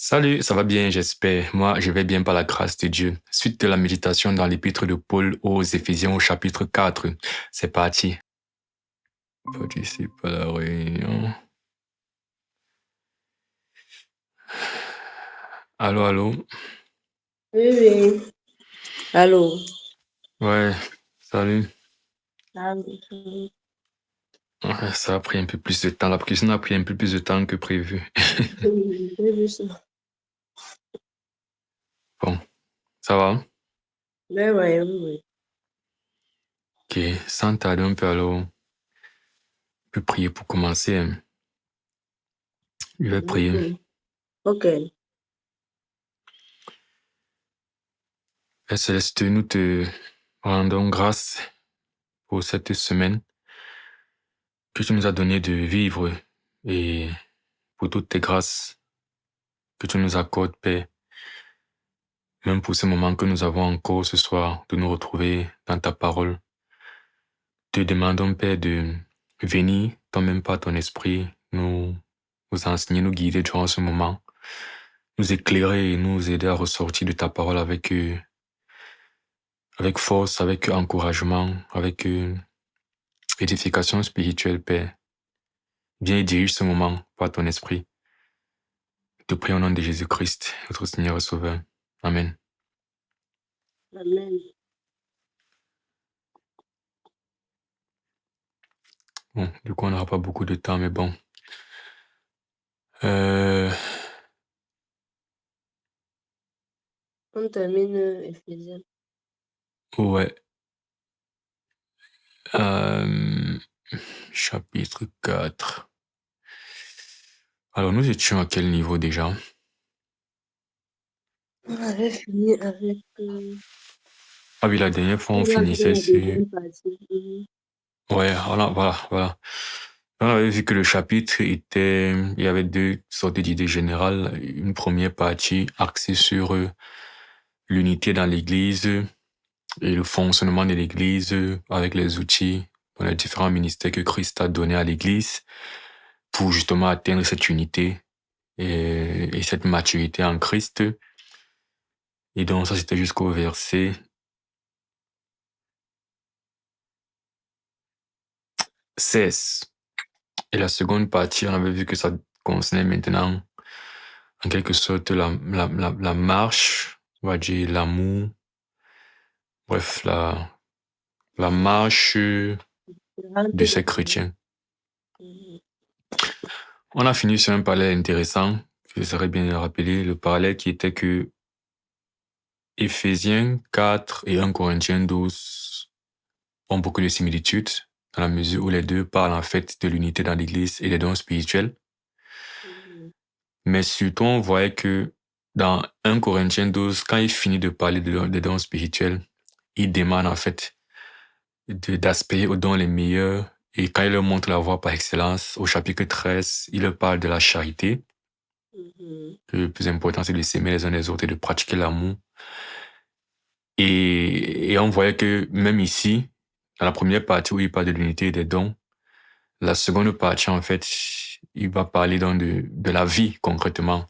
Salut, ça va bien, j'espère. Moi, je vais bien par la grâce de Dieu. Suite de la méditation dans l'épître de Paul aux Éphésiens au chapitre 4. C'est parti. Participe à la réunion. Allô, allô? Oui, oui. Allô. Ouais, salut. Allô. Ouais, ça a pris un peu plus de temps. La prière a pris un peu plus de temps que prévu. J'ai vu ça. Bon, ça va? Mais ouais, oui, Ok, sans tarder un peu alors, on peut prier pour commencer. Je vais oui. prier. Ok. Père Céleste, nous te rendons grâce pour cette semaine que tu nous as donné de vivre et pour toutes tes grâces que tu nous accordes, Père, même pour ce moment que nous avons encore ce soir de nous retrouver dans ta parole. Te demandons, Père, de venir, toi-même par ton esprit, nous enseigner, nous guider durant ce moment, nous éclairer et nous aider à ressortir de ta parole avec force, avec encouragement, avec édification spirituelle, Père. Viens et dirige ce moment par ton esprit. Te prie au nom de Jésus-Christ, notre Seigneur et Sauveur. Amen. Amen. Bon, du coup, on n'aura pas beaucoup de temps, mais bon. On termine Ephésiens. Ouais. Chapitre 4. Alors, nous étions à quel niveau déjà? On avait fini avec Ah oui, la dernière fois, on la finissait sur... deuxième partie. Ouais, voilà. On avait vu que le chapitre était... Il y avait deux sortes d'idées générales. Une première partie axée sur l'unité dans l'Église et le fonctionnement de l'Église avec les outils dans les différents ministères que Christ a donnés à l'Église pour justement atteindre cette unité et cette maturité en Christ. Et donc ça, c'était jusqu'au verset 16. Et la seconde partie, on avait vu que ça concernait maintenant, en quelque sorte, la marche, on va dire l'amour, bref, la marche de ces chrétiens. On a fini sur un parallèle intéressant, je serais bien de le rappeler, le parallèle qui était que Éphésiens 4 et 1 Corinthiens 12 ont beaucoup de similitudes, dans la mesure où les deux parlent en fait de l'unité dans l'Église et des dons spirituels. Mais surtout, on voyait que dans 1 Corinthiens 12, quand il finit de parler des dons spirituels, il demande en fait d'aspect aux dons les meilleurs. Et quand il leur montre la voie par excellence, au chapitre 13, il leur parle de la charité. Le plus important, c'est de s'aimer les uns les autres et de pratiquer l'amour. Et on voyait que même ici, dans la première partie où il parle de l'unité et des dons, la seconde partie, en fait, il va parler donc de la vie concrètement.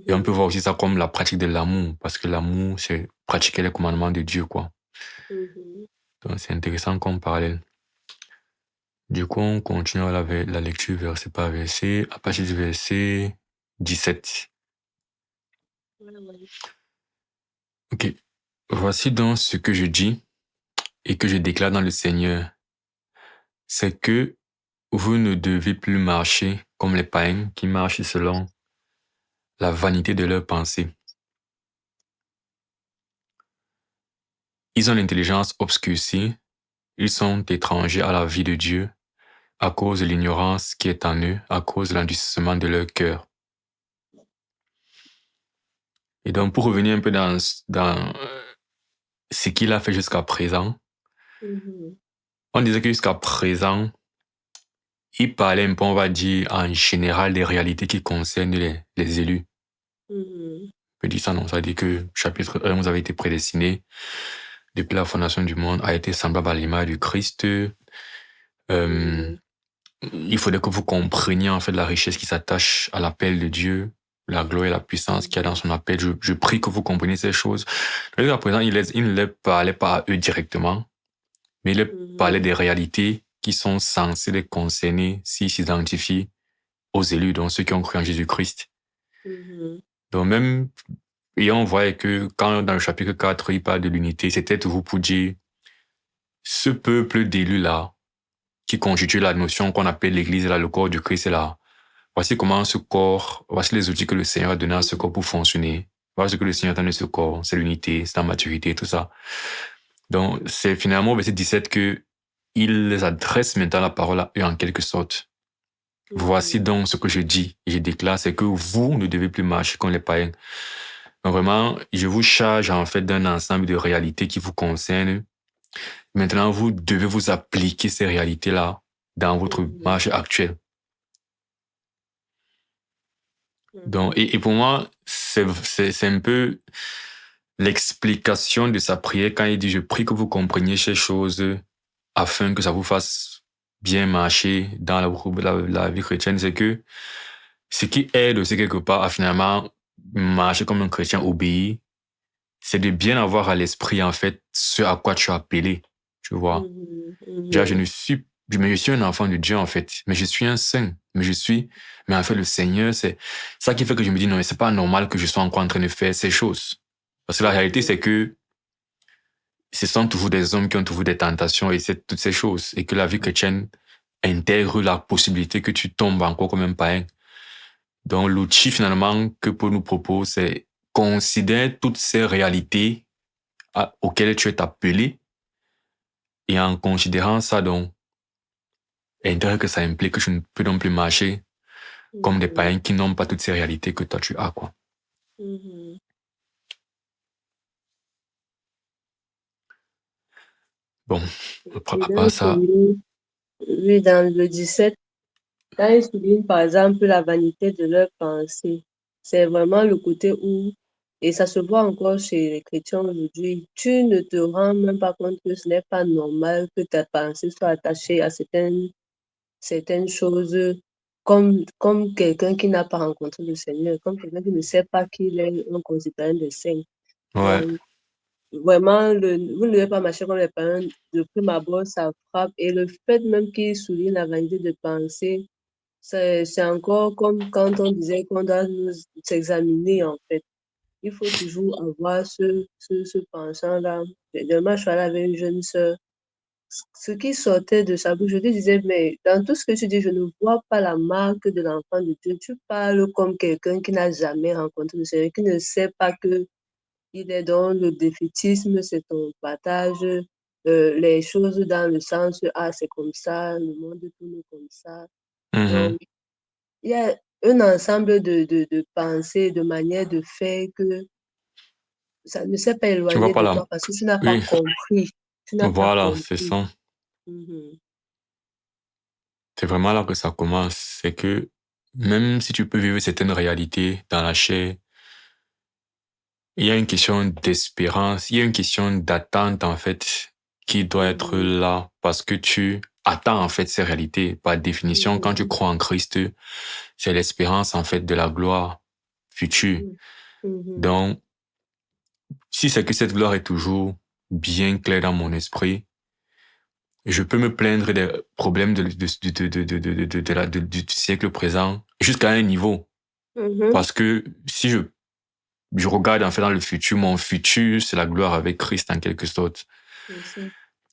Et on peut voir aussi ça comme la pratique de l'amour, parce que l'amour, c'est pratiquer les commandements de Dieu, quoi. Donc, c'est intéressant comme parallèle. Du coup, on continue la lecture verset par verset, à partir du verset 17. Ok. Voici donc ce que je dis et que je déclare dans le Seigneur. C'est que vous ne devez plus marcher comme les païens qui marchent selon la vanité de leurs pensées. Ils ont l'intelligence obscurcie, ils sont étrangers à la vie de Dieu à cause de l'ignorance qui est en eux, à cause de l'endurcissement de leur cœur. Et donc, pour revenir un peu dans ce qu'il a fait jusqu'à présent, on disait que jusqu'à présent, il parlait un peu, on va dire, en général des réalités qui concernent les élus. On peut dire ça, non? Ça veut dire que chapitre 1, vous avez été prédestinés depuis la fondation du monde, a été semblable à l'image du Christ. Il faudrait que vous compreniez en fait la richesse qui s'attache à l'appel de Dieu, la gloire et la puissance qu'il y a dans son appel. Je prie que vous compreniez ces choses. À présent, il ne les parlait pas à eux directement, mais il leur parlait des réalités qui sont censées les concerner s'ils s'identifient aux élus, donc ceux qui ont cru en Jésus-Christ. Donc même, et on voit que quand dans le chapitre 4, il parle de l'unité, c'était toujours pour dire ce peuple d'élus-là, qui constitue la notion qu'on appelle l'Église, là, le corps du Christ, là. Voici comment ce corps, voici les outils que le Seigneur a donné à ce corps pour fonctionner. Voici ce que le Seigneur a donné à ce corps, c'est l'unité, c'est la maturité, tout ça. Donc, c'est finalement au verset 17 que il les adresse maintenant la parole à eux en quelque sorte. Voici donc ce que je dis et je déclare, c'est que vous ne devez plus marcher comme les païens. Donc vraiment, je vous charge en fait d'un ensemble de réalités qui vous concernent. Maintenant, vous devez vous appliquer ces réalités-là dans votre marche actuelle. Donc, et pour moi, c'est un peu l'explication de sa prière quand il dit « Je prie que vous compreniez ces choses afin que ça vous fasse bien marcher dans la vie chrétienne. » C'est que ce qui aide aussi quelque part à finalement marcher comme un chrétien obéi, c'est de bien avoir à l'esprit en fait ce à quoi tu es appelé, tu vois. Déjà, je suis un enfant de Dieu en fait, mais je suis un saint, mais en fait le Seigneur, c'est ça qui fait que je me dis non, mais c'est pas normal que je sois encore en train de faire ces choses. Parce que la réalité, c'est que ce sont toujours des hommes qui ont toujours des tentations et c'est toutes ces choses. Et que la vie chrétienne intègre la possibilité que tu tombes encore comme un païen. Donc, l'outil finalement que Paul nous propose, c'est considérer toutes ces réalités auxquelles tu es appelé et en considérant ça, donc, intègre que ça implique que tu ne peux non plus marcher comme des païens qui n'ont pas toutes ces réalités que toi tu as, quoi. Bon, à part ça... Oui, dans le 17, quand il souligne par exemple la vanité de leurs pensées, c'est vraiment le côté où, et ça se voit encore chez les chrétiens aujourd'hui, tu ne te rends même pas compte que ce n'est pas normal que ta pensée soit attachée à certaines choses comme quelqu'un qui n'a pas rencontré le Seigneur, comme quelqu'un qui ne sait pas qu'il est un concitoyen des saints. Ouais. Donc, vraiment, vous ne devez pas marcher comme les parents. De prime abord, ça frappe. Et le fait même qu'il souligne la vanité de penser, c'est encore comme quand on disait qu'on doit nous examiner, en fait. Il faut toujours avoir ce penchant-là. Demain, je suis allée avec une jeune sœur. Ce qui sortait de sa bouche, je lui disais, mais dans tout ce que tu dis, je ne vois pas la marque de l'enfant de Dieu. Tu parles comme quelqu'un qui n'a jamais rencontré le Seigneur, qui ne sait pas que il est dans le défaitisme, c'est ton partage, les choses dans le sens, ah, c'est comme ça, le monde tourne comme ça. Donc, il y a un ensemble de pensées, de manières de faire que ça ne s'est pas Tu vois éloigné pas de là. toi parce que tu n'as pas Oui, compris. Tu n'as pas voilà, c'est compris. ça. C'est vraiment là que ça commence. C'est que même si tu peux vivre certaines réalités dans la chair, il y a une question d'espérance, il y a une question d'attente en fait qui doit être là parce que tu attends en fait ces réalités. Par définition, quand tu crois en Christ, c'est l'espérance en fait de la gloire future. Donc, si c'est que cette gloire est toujours bien claire dans mon esprit, je peux me plaindre des problèmes du siècle présent jusqu'à un niveau. Parce que si je regarde en fait dans le futur, mon futur, c'est la gloire avec Christ en quelque sorte.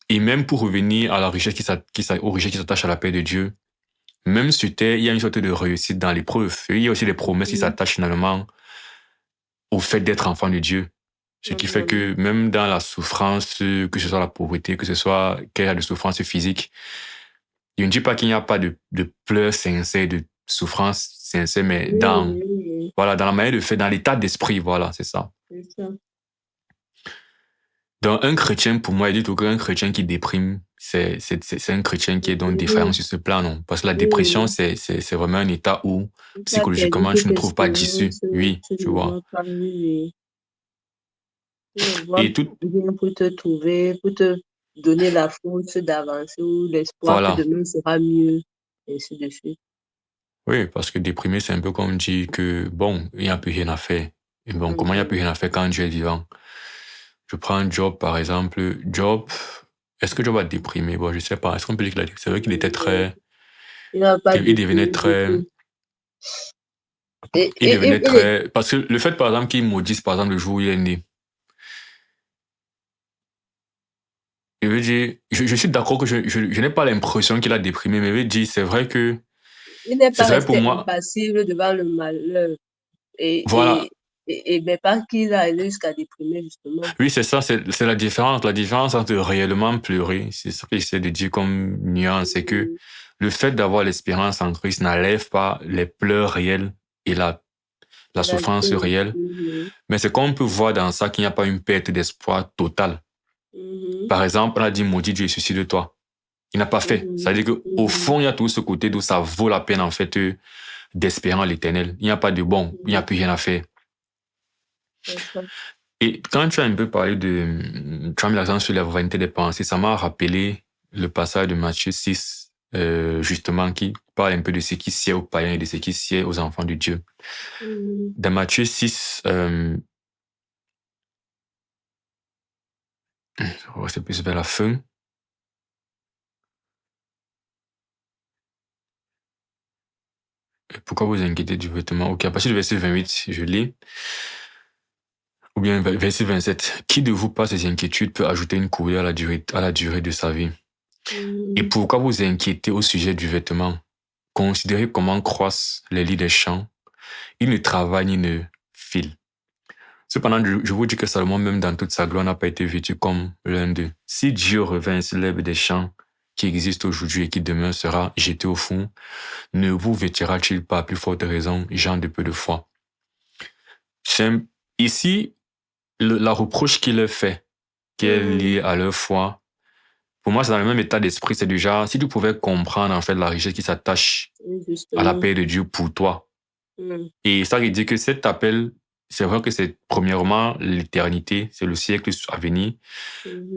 Et même pour revenir à la richesse aux richesses qui s'attachent à la paix de Dieu, même sur terre, il y a une sorte de réussite dans l'épreuve. Il y a aussi des promesses qui s'attachent finalement au fait d'être enfant de Dieu. Ce qui fait que même dans la souffrance, que ce soit la pauvreté, que ce soit qu'il y a de souffrance physique, je ne dis pas qu'il n'y a pas de pleurs sincères, de souffrance sincère, mais voilà, dans la manière de faire, dans l'état d'esprit, voilà, c'est ça. Donc, un chrétien, pour moi, il dit tout qu'un chrétien qui déprime, c'est un chrétien qui est donc défaillant sur ce plan, non? Parce que la dépression, c'est vraiment un état où, psychologiquement, tu ne trouves pas d'issue. Oui, tu vois. Et tout, Vient pour te trouver, pour te donner la force d'avancer ou l'espoir que voilà. demain sera mieux, et ainsi de suite. Oui, parce que déprimé, c'est un peu comme dire que, bon, il n'y a plus rien à faire. Et bon, comment il n'y a plus rien à faire quand Dieu est vivant? Je prends Job, par exemple. Job, est-ce que Job a déprimé? Bon, je sais pas. Est-ce qu'on peut dire qu'il a déprimé? C'est vrai qu'il était très... Il n'a pas Il devenait déprimé du très... tout. Et, Il et, devenait et, et- très... Parce que le fait, par exemple, qu'il maudisse, par exemple, le jour où il est né, je veux dire, je suis d'accord que je n'ai pas l'impression qu'il a déprimé, mais je veux dire, c'est vrai que... il n'est C'est pas vrai pour resté moi... impassible devant le malheur. Voilà. Mais pas qu'il a allé jusqu'à déprimer, justement. Oui, c'est ça, c'est la différence. La différence entre réellement pleurer, c'est ce que j'essaie de dire comme nuance, c'est que Mhm. le fait d'avoir l'espérance en Christ n'enlève pas les pleurs réels et la Il a souffrance dit, réelle. Mais c'est qu'on peut voir dans ça qu'il n'y a pas une perte d'espoir totale. mhm, Par exemple, on a dit, maudit Dieu, suicide-toi. Il n'a pas fait. mhm, C'est-à-dire qu'au mhm, fond, il y a tout ce côté d'où ça vaut la peine, en fait, d'espérer en l'éternel. Il n'y a pas de bon, il n'y a mhm. plus rien à faire. C'est ça. Et quand tu as un peu parlé tu as mis l'accent sur la vanité des pensées, ça m'a rappelé le passage de Matthieu 6, justement, qui parle un peu de ce qui sied aux païens et de ce qui sied aux enfants de Dieu. Mhm, Dans Matthieu 6, c'est plus vers la fin. Pourquoi vous inquiétez du vêtement? Ok, à partir du verset 28, je lis. Ou bien verset 27. Qui de vous, par ses inquiétudes, peut ajouter une courrier à la durée de sa vie? Et mhm, pourquoi vous inquiétez au sujet du vêtement? Considérez comment croissent les lits des champs. Ils ne travaillent ni ne filent. Cependant, je vous dis que Salomon, même dans toute sa gloire, n'a pas été vêtu comme l'un d'eux. Si Dieu revint sur l'herbe des champs qui existe aujourd'hui et qui demain sera jeté au fond, ne vous vêtira-t-il pas à plus forte raison, gens de peu de foi? Ici, la reproche qu'il leur fait, qui est mhm. liée à leur foi, pour moi, c'est dans le même état d'esprit. C'est déjà, si tu pouvais comprendre, en fait, la richesse qui s'attache à la Justement. paix de Dieu pour toi. Mhm, Et ça veut dire que cet appel, c'est vrai que c'est premièrement l'éternité, c'est le siècle à venir,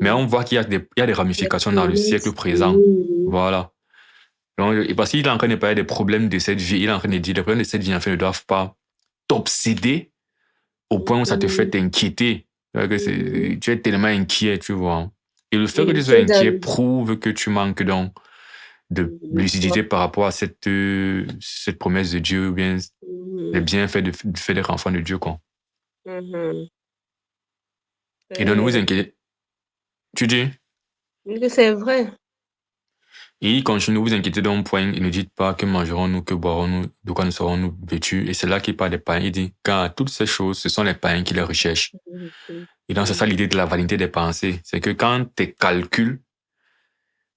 mais mhm. on voit il y a des La ramifications dans le siècle promesse. présent. Mhm, Voilà. Donc, et parce qu'il est en train de parler des problèmes de cette vie, il est en train de dire, les problèmes de cette vie, en fait, ne doivent pas t'obséder au point où ça te fait mhm, t'inquiéter. mhm. Tu es tellement inquiet, tu vois. Et le fait que Et tu tu sois es inquiet dans... prouve que tu manques donc de de foi. lucidité par rapport à cette promesse de Dieu, ou bien les Mhm, bienfaits du fait d'être enfant de Dieu, quoi. mhm. Et donc, ne vous Euh, inquiétez. Tu dis? que c'est vrai. Et il continue, ne vous inquiétez d'un point, et ne dites pas que mangerons-nous, que boirons-nous, de quoi nous serons-nous vêtus. Et c'est là qu'il parle des païens. Il dit, car toutes ces choses, ce sont les païens qui les recherchent. Mhm, Et donc, c'est ça l'idée de la vanité des pensées. C'est que quand tes calculs,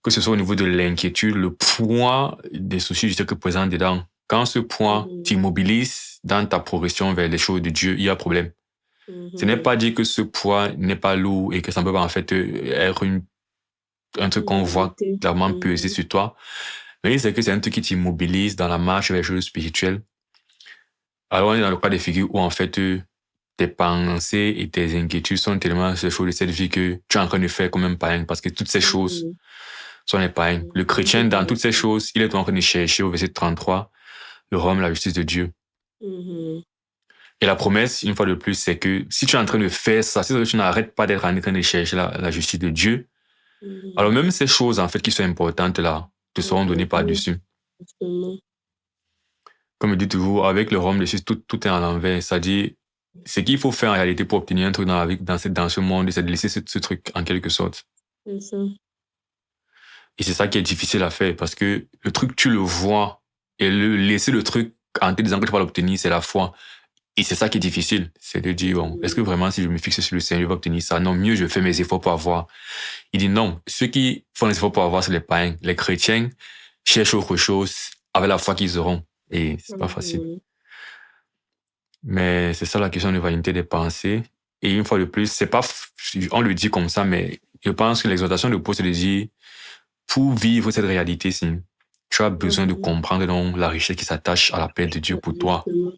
que ce soit au niveau de l'inquiétude, le poids des soucis du que présent dedans, quand ce poids mhm, t'immobilise dans ta progression vers les choses de Dieu, il y a problème. Ce n'est mhm. pas dire que ce poids n'est pas lourd et que ça ne peut pas en fait être un truc Une qu'on voit vérité. clairement peser Mhm, sur toi. Mais c'est que c'est un truc qui t'immobilise dans la marche vers les choses spirituelles. Alors, on est dans le cas de figure où, en fait, tes pensées et tes inquiétudes sont tellement ces choses de cette vie que tu es en train de faire comme un païen, parce que toutes ces choses mhm, sont les païens. Le mhm. chrétien, Tout dans à toutes ces fait. choses, il est en train de chercher au verset 33 le royaume, la justice de Dieu. Mhm, Et la promesse, une fois de plus, c'est que si tu es en train de faire ça, si tu n'arrêtes pas d'être en train de chercher la justice de Dieu, alors mhm. même ces choses, en fait, qui sont importantes là, te seront données Mhm, par-dessus. justement. Comme je dis toujours, avec le rhum, tout est à l'envers. C'est-à-dire, ce qu'il faut faire en réalité pour obtenir un truc dans la vie, dans ce monde, c'est de laisser ce truc en quelque sorte. C'est ça. Et c'est ça qui est difficile à faire parce que le truc, tu le vois et laisser le truc en te disant que tu vas l'obtenir, c'est la foi. Et c'est ça qui est difficile. C'est de dire, bon, est-ce que Mhm, vraiment si je me fixe sur le Seigneur, je vais obtenir ça? Non, mieux je fais mes efforts pour avoir. Il dit non, ceux qui font les efforts pour avoir, c'est les païens. Les chrétiens cherchent autre chose avec la foi qu'ils auront. Et c'est pas facile. mhm, Mais c'est ça la question de vanité des pensées. Et une fois de plus, c'est pas, on le dit comme ça, mais je pense que l'exhortation de Paul, c'est de dire, pour vivre cette réalité-ci, tu as besoin de mhm. comprendre donc la richesse qui s'attache à la paix de Dieu pour toi. Justement.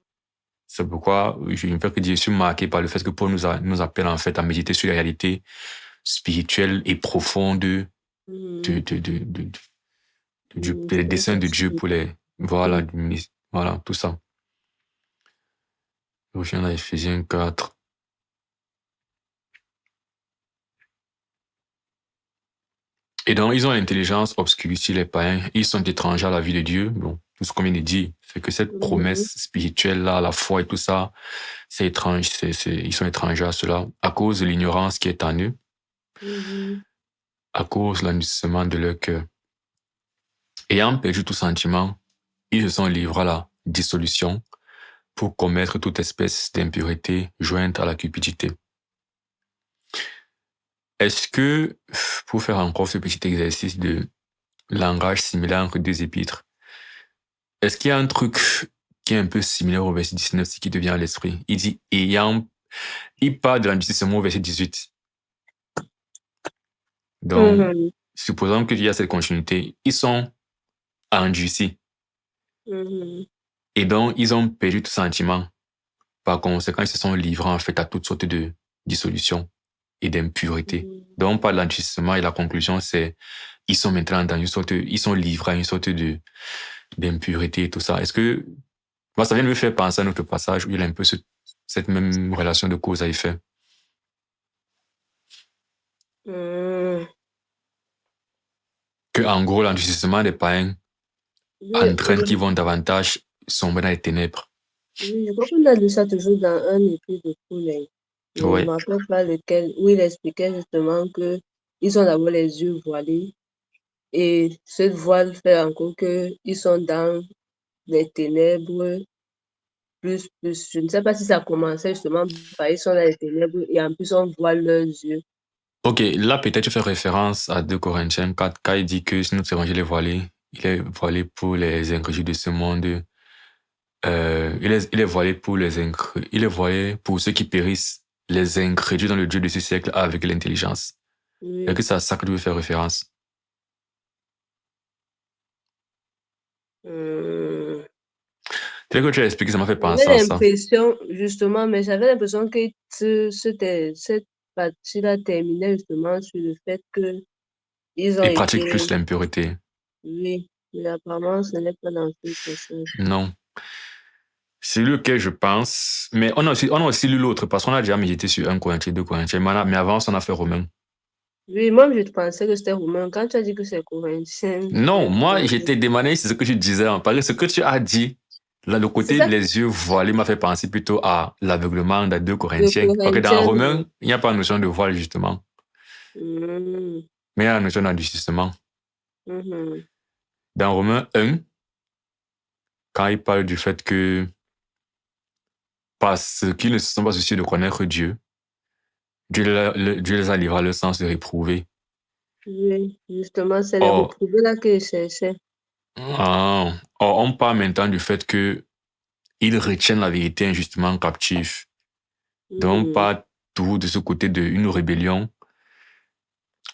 C'est pourquoi je ne fais que dire, je suis marqué par le fait que Paul nous appelle en fait à méditer sur les réalités spirituelles et profondes Mhm, des desseins de Dieu ministère pour les, voilà, spirituel. du ministère. Voilà, tout ça. Je reviens à Éphésiens 4. Et donc, ils ont l'intelligence obscure ici, les païens. Ils sont étrangers à la vie de Dieu. Bon, tout ce qu'on vient de dire, c'est que cette promesse spirituelle-là, la foi et tout ça, c'est étrange. Ils sont étrangers à cela à cause de l'ignorance qui est en eux, à cause de l'endurcissement de leur cœur. Ayant perdu tout sentiment, ils se sont livrés à la dissolution pour commettre toute espèce d'impureté jointe à la cupidité. Est-ce que, pour faire encore ce petit exercice de langage similaire entre deux épîtres, est-ce qu'il y a un truc qui est un peu similaire au verset 19, ce qui devient à l'esprit? Il dit il parle de l'endurcissement au verset 18. Donc, supposons qu'il y a cette continuité, ils sont endurcis. Et donc, ils ont perdu tout sentiment. Par conséquent, ils se sont livrés en fait à toutes sortes de dissolution et d'impureté. Donc, on parle de l'endurcissement et la conclusion, c'est ils sont maintenant dans une sorte, ils sont livrés à une sorte d'impureté et tout ça. Est-ce que, moi, ça vient de me faire penser à notre passage où il y a un peu cette même relation de cause à effet. Que, en gros, l'endurcissement des païens entraîne qu'ils vont davantage sombrer dans les ténèbres. Oui, je crois qu'on a lu ça toujours dans un épisode de Poulet. Je ne me rappelle pas lequel, où il expliquait justement que ils ont d'abord les yeux voilés et cette voile fait encore qu'ils sont dans les ténèbres plus. Je ne sais pas si ça commençait justement par ils sont dans les ténèbres et en plus on voit leurs yeux. Ok, là peut-être je fais référence à 2 Corinthiens 4 quand il dit que si notre évangile est voilé, il est voilé pour les incrédules de ce monde. Il est voilé pour il est voilé pour ceux qui périssent, les incrédules dans le Dieu de ce siècle avec l'intelligence. Est-ce que c'est à ça que tu veux faire référence? Tel que tu as expliqué, ça m'a fait penser à ça. J'avais l'impression, justement, mais j'avais l'impression que cette partie-là terminait justement sur le fait que ils ont Ils pratiquent plus l'impureté. Oui, mais apparemment, ce n'est pas dans ce passage. Non. C'est lequel je pense, mais on a aussi lu l'autre, parce qu'on a déjà médité sur 1 Corinthiens, 2 Corinthiens, mais avant, on a fait Romain. Oui, moi, je pensais que c'était Romain. Quand tu as dit que c'est Corinthien... Non, moi, j'étais demandé si ce que tu disais, parce que ce que tu as dit, là, le côté les yeux voilés m'a fait penser plutôt à l'aveuglement dans 2 Corinthiens. Parce que dans Romain, il n'y a pas de notion de voile, justement. Mais il y a la notion d'endurcissement. Dans Romains 1, quand il parle du fait que parce qu'ils ne se sont pas souciés de connaître Dieu, Dieu les a livrés à leur sens de réprouver. Oui, justement, c'est les reprouvés là que je cherchais. On parle maintenant du fait que ils retiennent la vérité injustement captive. Donc, pas tout de ce côté d'une rébellion.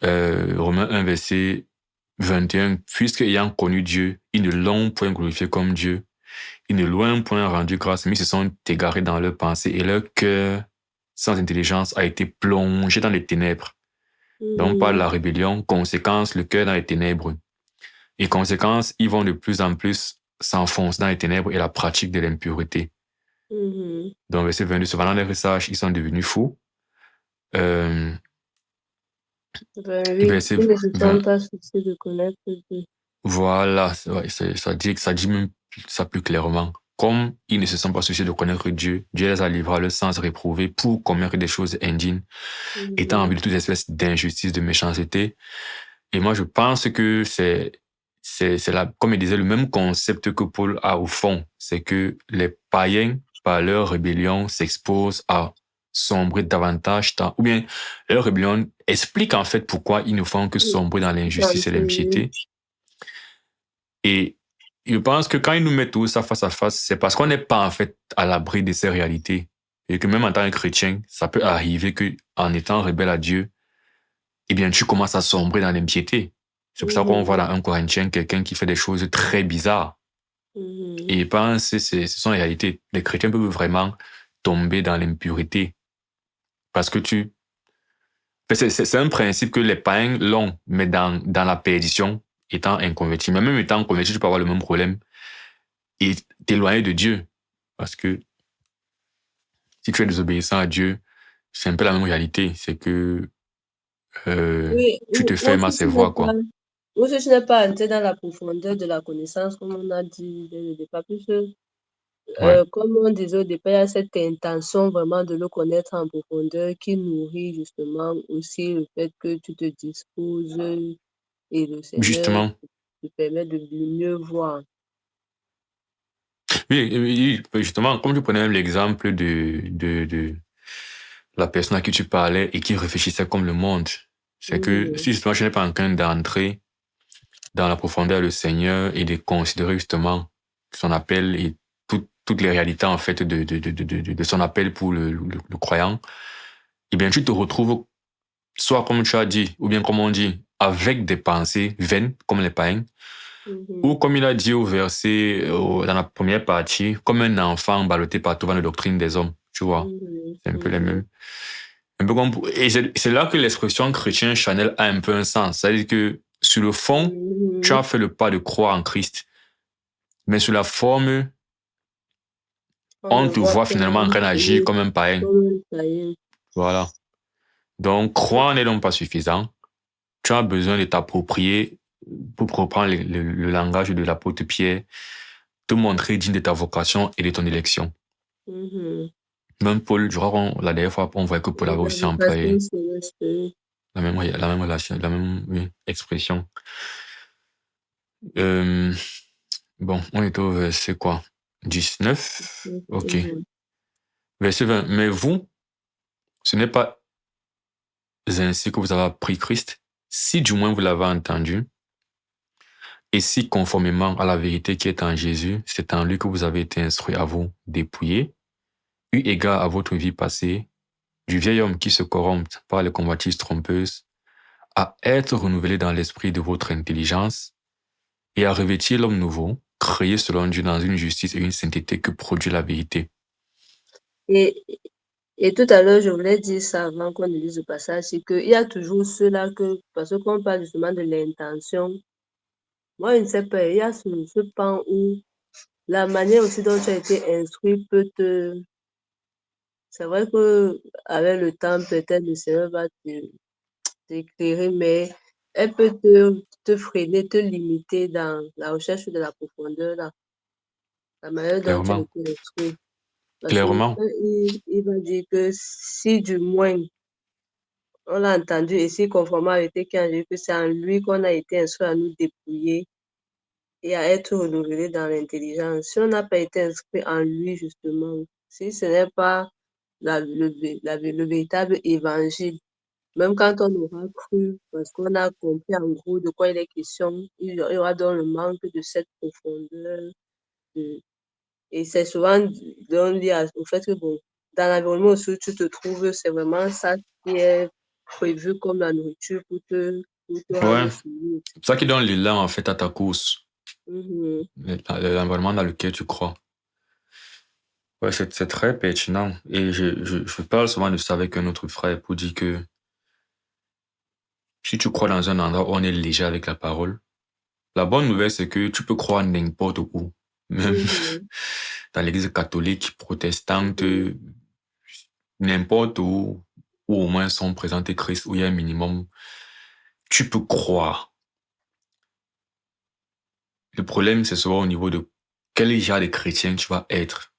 Romains 1, verset 21, puisque ayant connu Dieu, ils ne l'ont point glorifié comme Dieu, ils ne lui ont point rendu grâce, mais ils se sont égarés dans leurs pensées et leur cœur, sans intelligence, a été plongé dans les ténèbres. Donc, par la rébellion, conséquence, le cœur dans les ténèbres. Et conséquence, ils vont de plus en plus s'enfoncer dans les ténèbres et la pratique de l'impureté. Donc, verset 22, cependant, les sages, ils sont devenus fous. Verset 20. De connaître Dieu. Voilà, ça dit même ça plus clairement. Comme ils ne se sont pas souciés de connaître Dieu, Dieu les a livrés à leur sens réprouvé pour commettre des choses indignes, étant en vue de toute espèce d'injustice, de méchanceté. Et moi, je pense que c'est comme il disait, le même concept que Paul a au fond. C'est que les païens, par leur rébellion, s'exposent à sombrer davantage, ou bien leur rébellion explique en fait pourquoi ils ne font que sombrer dans l'injustice et l'impiété. Et je pense que quand ils nous mettent tout ça face à face, c'est parce qu'on n'est pas en fait à l'abri de ces réalités. Et que même en tant que chrétien, ça peut arriver que en étant rebelle à Dieu, eh bien, tu commences à sombrer dans l'impiété. C'est pour ça qu'on voit dans 1 Corinthiens quelqu'un qui fait des choses très bizarres. Et je pense que ce sont les réalités. Les chrétiens peuvent vraiment tomber dans l'impureté. Parce que c'est un principe que les païens l'ont, mais dans la perdition, étant inconverti. Mais même étant converti, tu peux avoir le même problème. et t'éloigner de Dieu. Parce que si tu es désobéissant à Dieu, c'est un peu la même réalité. C'est que Oui, tu te ou fermes à si ses tu n'es voies, pas, quoi. ou si tu n'es pas entré dans la profondeur de la connaissance, comme on a dit dès le départ, puisque, Ouais. comme on disait au départ, il y a cette intention vraiment de le connaître en profondeur qui nourrit justement aussi le fait que tu te disposes et le Seigneur Justement. te permet de mieux voir. Oui, oui, justement, comme je prenais même l'exemple de la personne à qui tu parlais et qui réfléchissait comme le monde. C'est que Mhm, si justement je n'ai pas en train d'entrer dans la profondeur du Seigneur et de considérer justement son appel et toutes les réalités en fait de son appel pour le croyant, eh bien tu te retrouves soit comme tu as dit, ou bien comme on dit, avec des pensées vaines comme les païens, ou mhm, comme il a dit au verset, dans la première partie, comme un enfant ballotté par toute la doctrine des hommes, tu vois. mhm, C'est un peu les mhm, mêmes. Un peu comme, et c'est là que l'expression chrétien Chanel a un peu un sens. C'est-à-dire que sur le fond, tu mhm. as fait le pas de croire en Christ, mais sur la forme, On on ne te voit voit pas, finalement en train d'agir oui, comme un païen. comme un païen. Voilà. Donc, croire n'est donc pas suffisant. Tu as besoin de t'approprier, pour reprendre le langage de l'apôtre Pierre, te montrer digne de ta vocation et de ton élection. Mhm. Même Paul, je crois la dernière fois, on voit que Paul Et avait la aussi vocation employé céleste. la même relation, la même oui, expression. Euh, bon, on est au verset quoi? 19. Ok. Mhm. Verset 20. Mais vous, ce n'est pas ainsi que vous avez appris Christ, si du moins vous l'avez entendu, et si conformément à la vérité qui est en Jésus, c'est en lui que vous avez été instruit à vous dépouiller, eu égard à votre vie passée, du vieil homme qui se corrompt par les convoitises trompeuses, à être renouvelé dans l'esprit de votre intelligence et à revêtir l'homme nouveau, créé selon Dieu dans une justice et une sainteté que produit la vérité. Et, et tout à l'heure, je voulais dire ça avant qu'on ne lise le passage, c'est qu'il y a toujours ceux-là que, parce qu'on parle justement de l'intention, moi je ne sais pas, il y a ce pan où la manière aussi dont tu as été instruit peut te... C'est vrai que avec le temps, peut-être le Seigneur va t'éclairer, mais elle peut te freiner, te limiter dans la recherche de la profondeur, la manière dont tu as Clairement. été instruit. Parce que Clairement. quand il va dire que si du moins on l'a entendu et si conformément à l'été qui a dit que c'est en lui qu'on a été instruit à nous dépouiller et à être renouvelé dans l'intelligence. Si on n'a pas été inscrit en lui, justement, si ce n'est pas le véritable évangile, même quand on aura cru, parce qu'on a compris en gros de quoi il est question, il y aura donc le manque de cette profondeur. de- et c'est souvent lié au fait que, bon, dans l'environnement où tu te trouves, c'est vraiment ça qui est prévu comme la nourriture pour te Ouais. rendre solide. C'est ça qui donne l'élan, en fait, à ta course. Mhm, L'environnement dans lequel tu crois. Ouais, c'est très pertinent. Et je parle souvent de ça avec un autre frère pour dire que si tu crois dans un endroit où on est léger avec la parole, la bonne nouvelle, c'est que tu peux croire n'importe où. Même mhm, dans l'église catholique, protestante, mhm. n'importe où au moins sont présentés Christ, où il y a un minimum, tu peux croire. Le problème, c'est souvent au niveau de quel genre de chrétien tu vas être.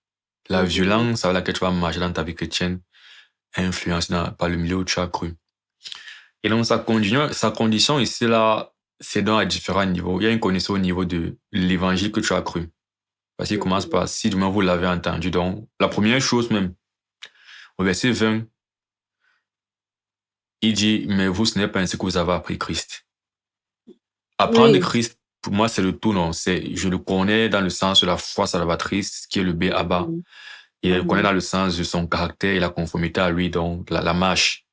La Mhm, violence avec laquelle tu vas marcher dans ta vie chrétienne est influencée par le milieu où tu as cru. Et donc, sa condition ici, là, c'est dans à différents niveaux. Il y a une condition au niveau de l'évangile que tu as cru. Parce qu'il commence mhm. par, si demain vous l'avez entendu. Donc, la première chose même, au verset 20, il dit, mais vous, ce n'est pas ainsi que vous avez appris Christ. Apprendre Oui. Christ, pour moi, c'est le tout, non. Je le connais dans le sens de la foi salvatrice, qui est le B à bas. Mhm, Et je le connais mhm, dans le sens de son caractère et la conformité à lui, donc la marche.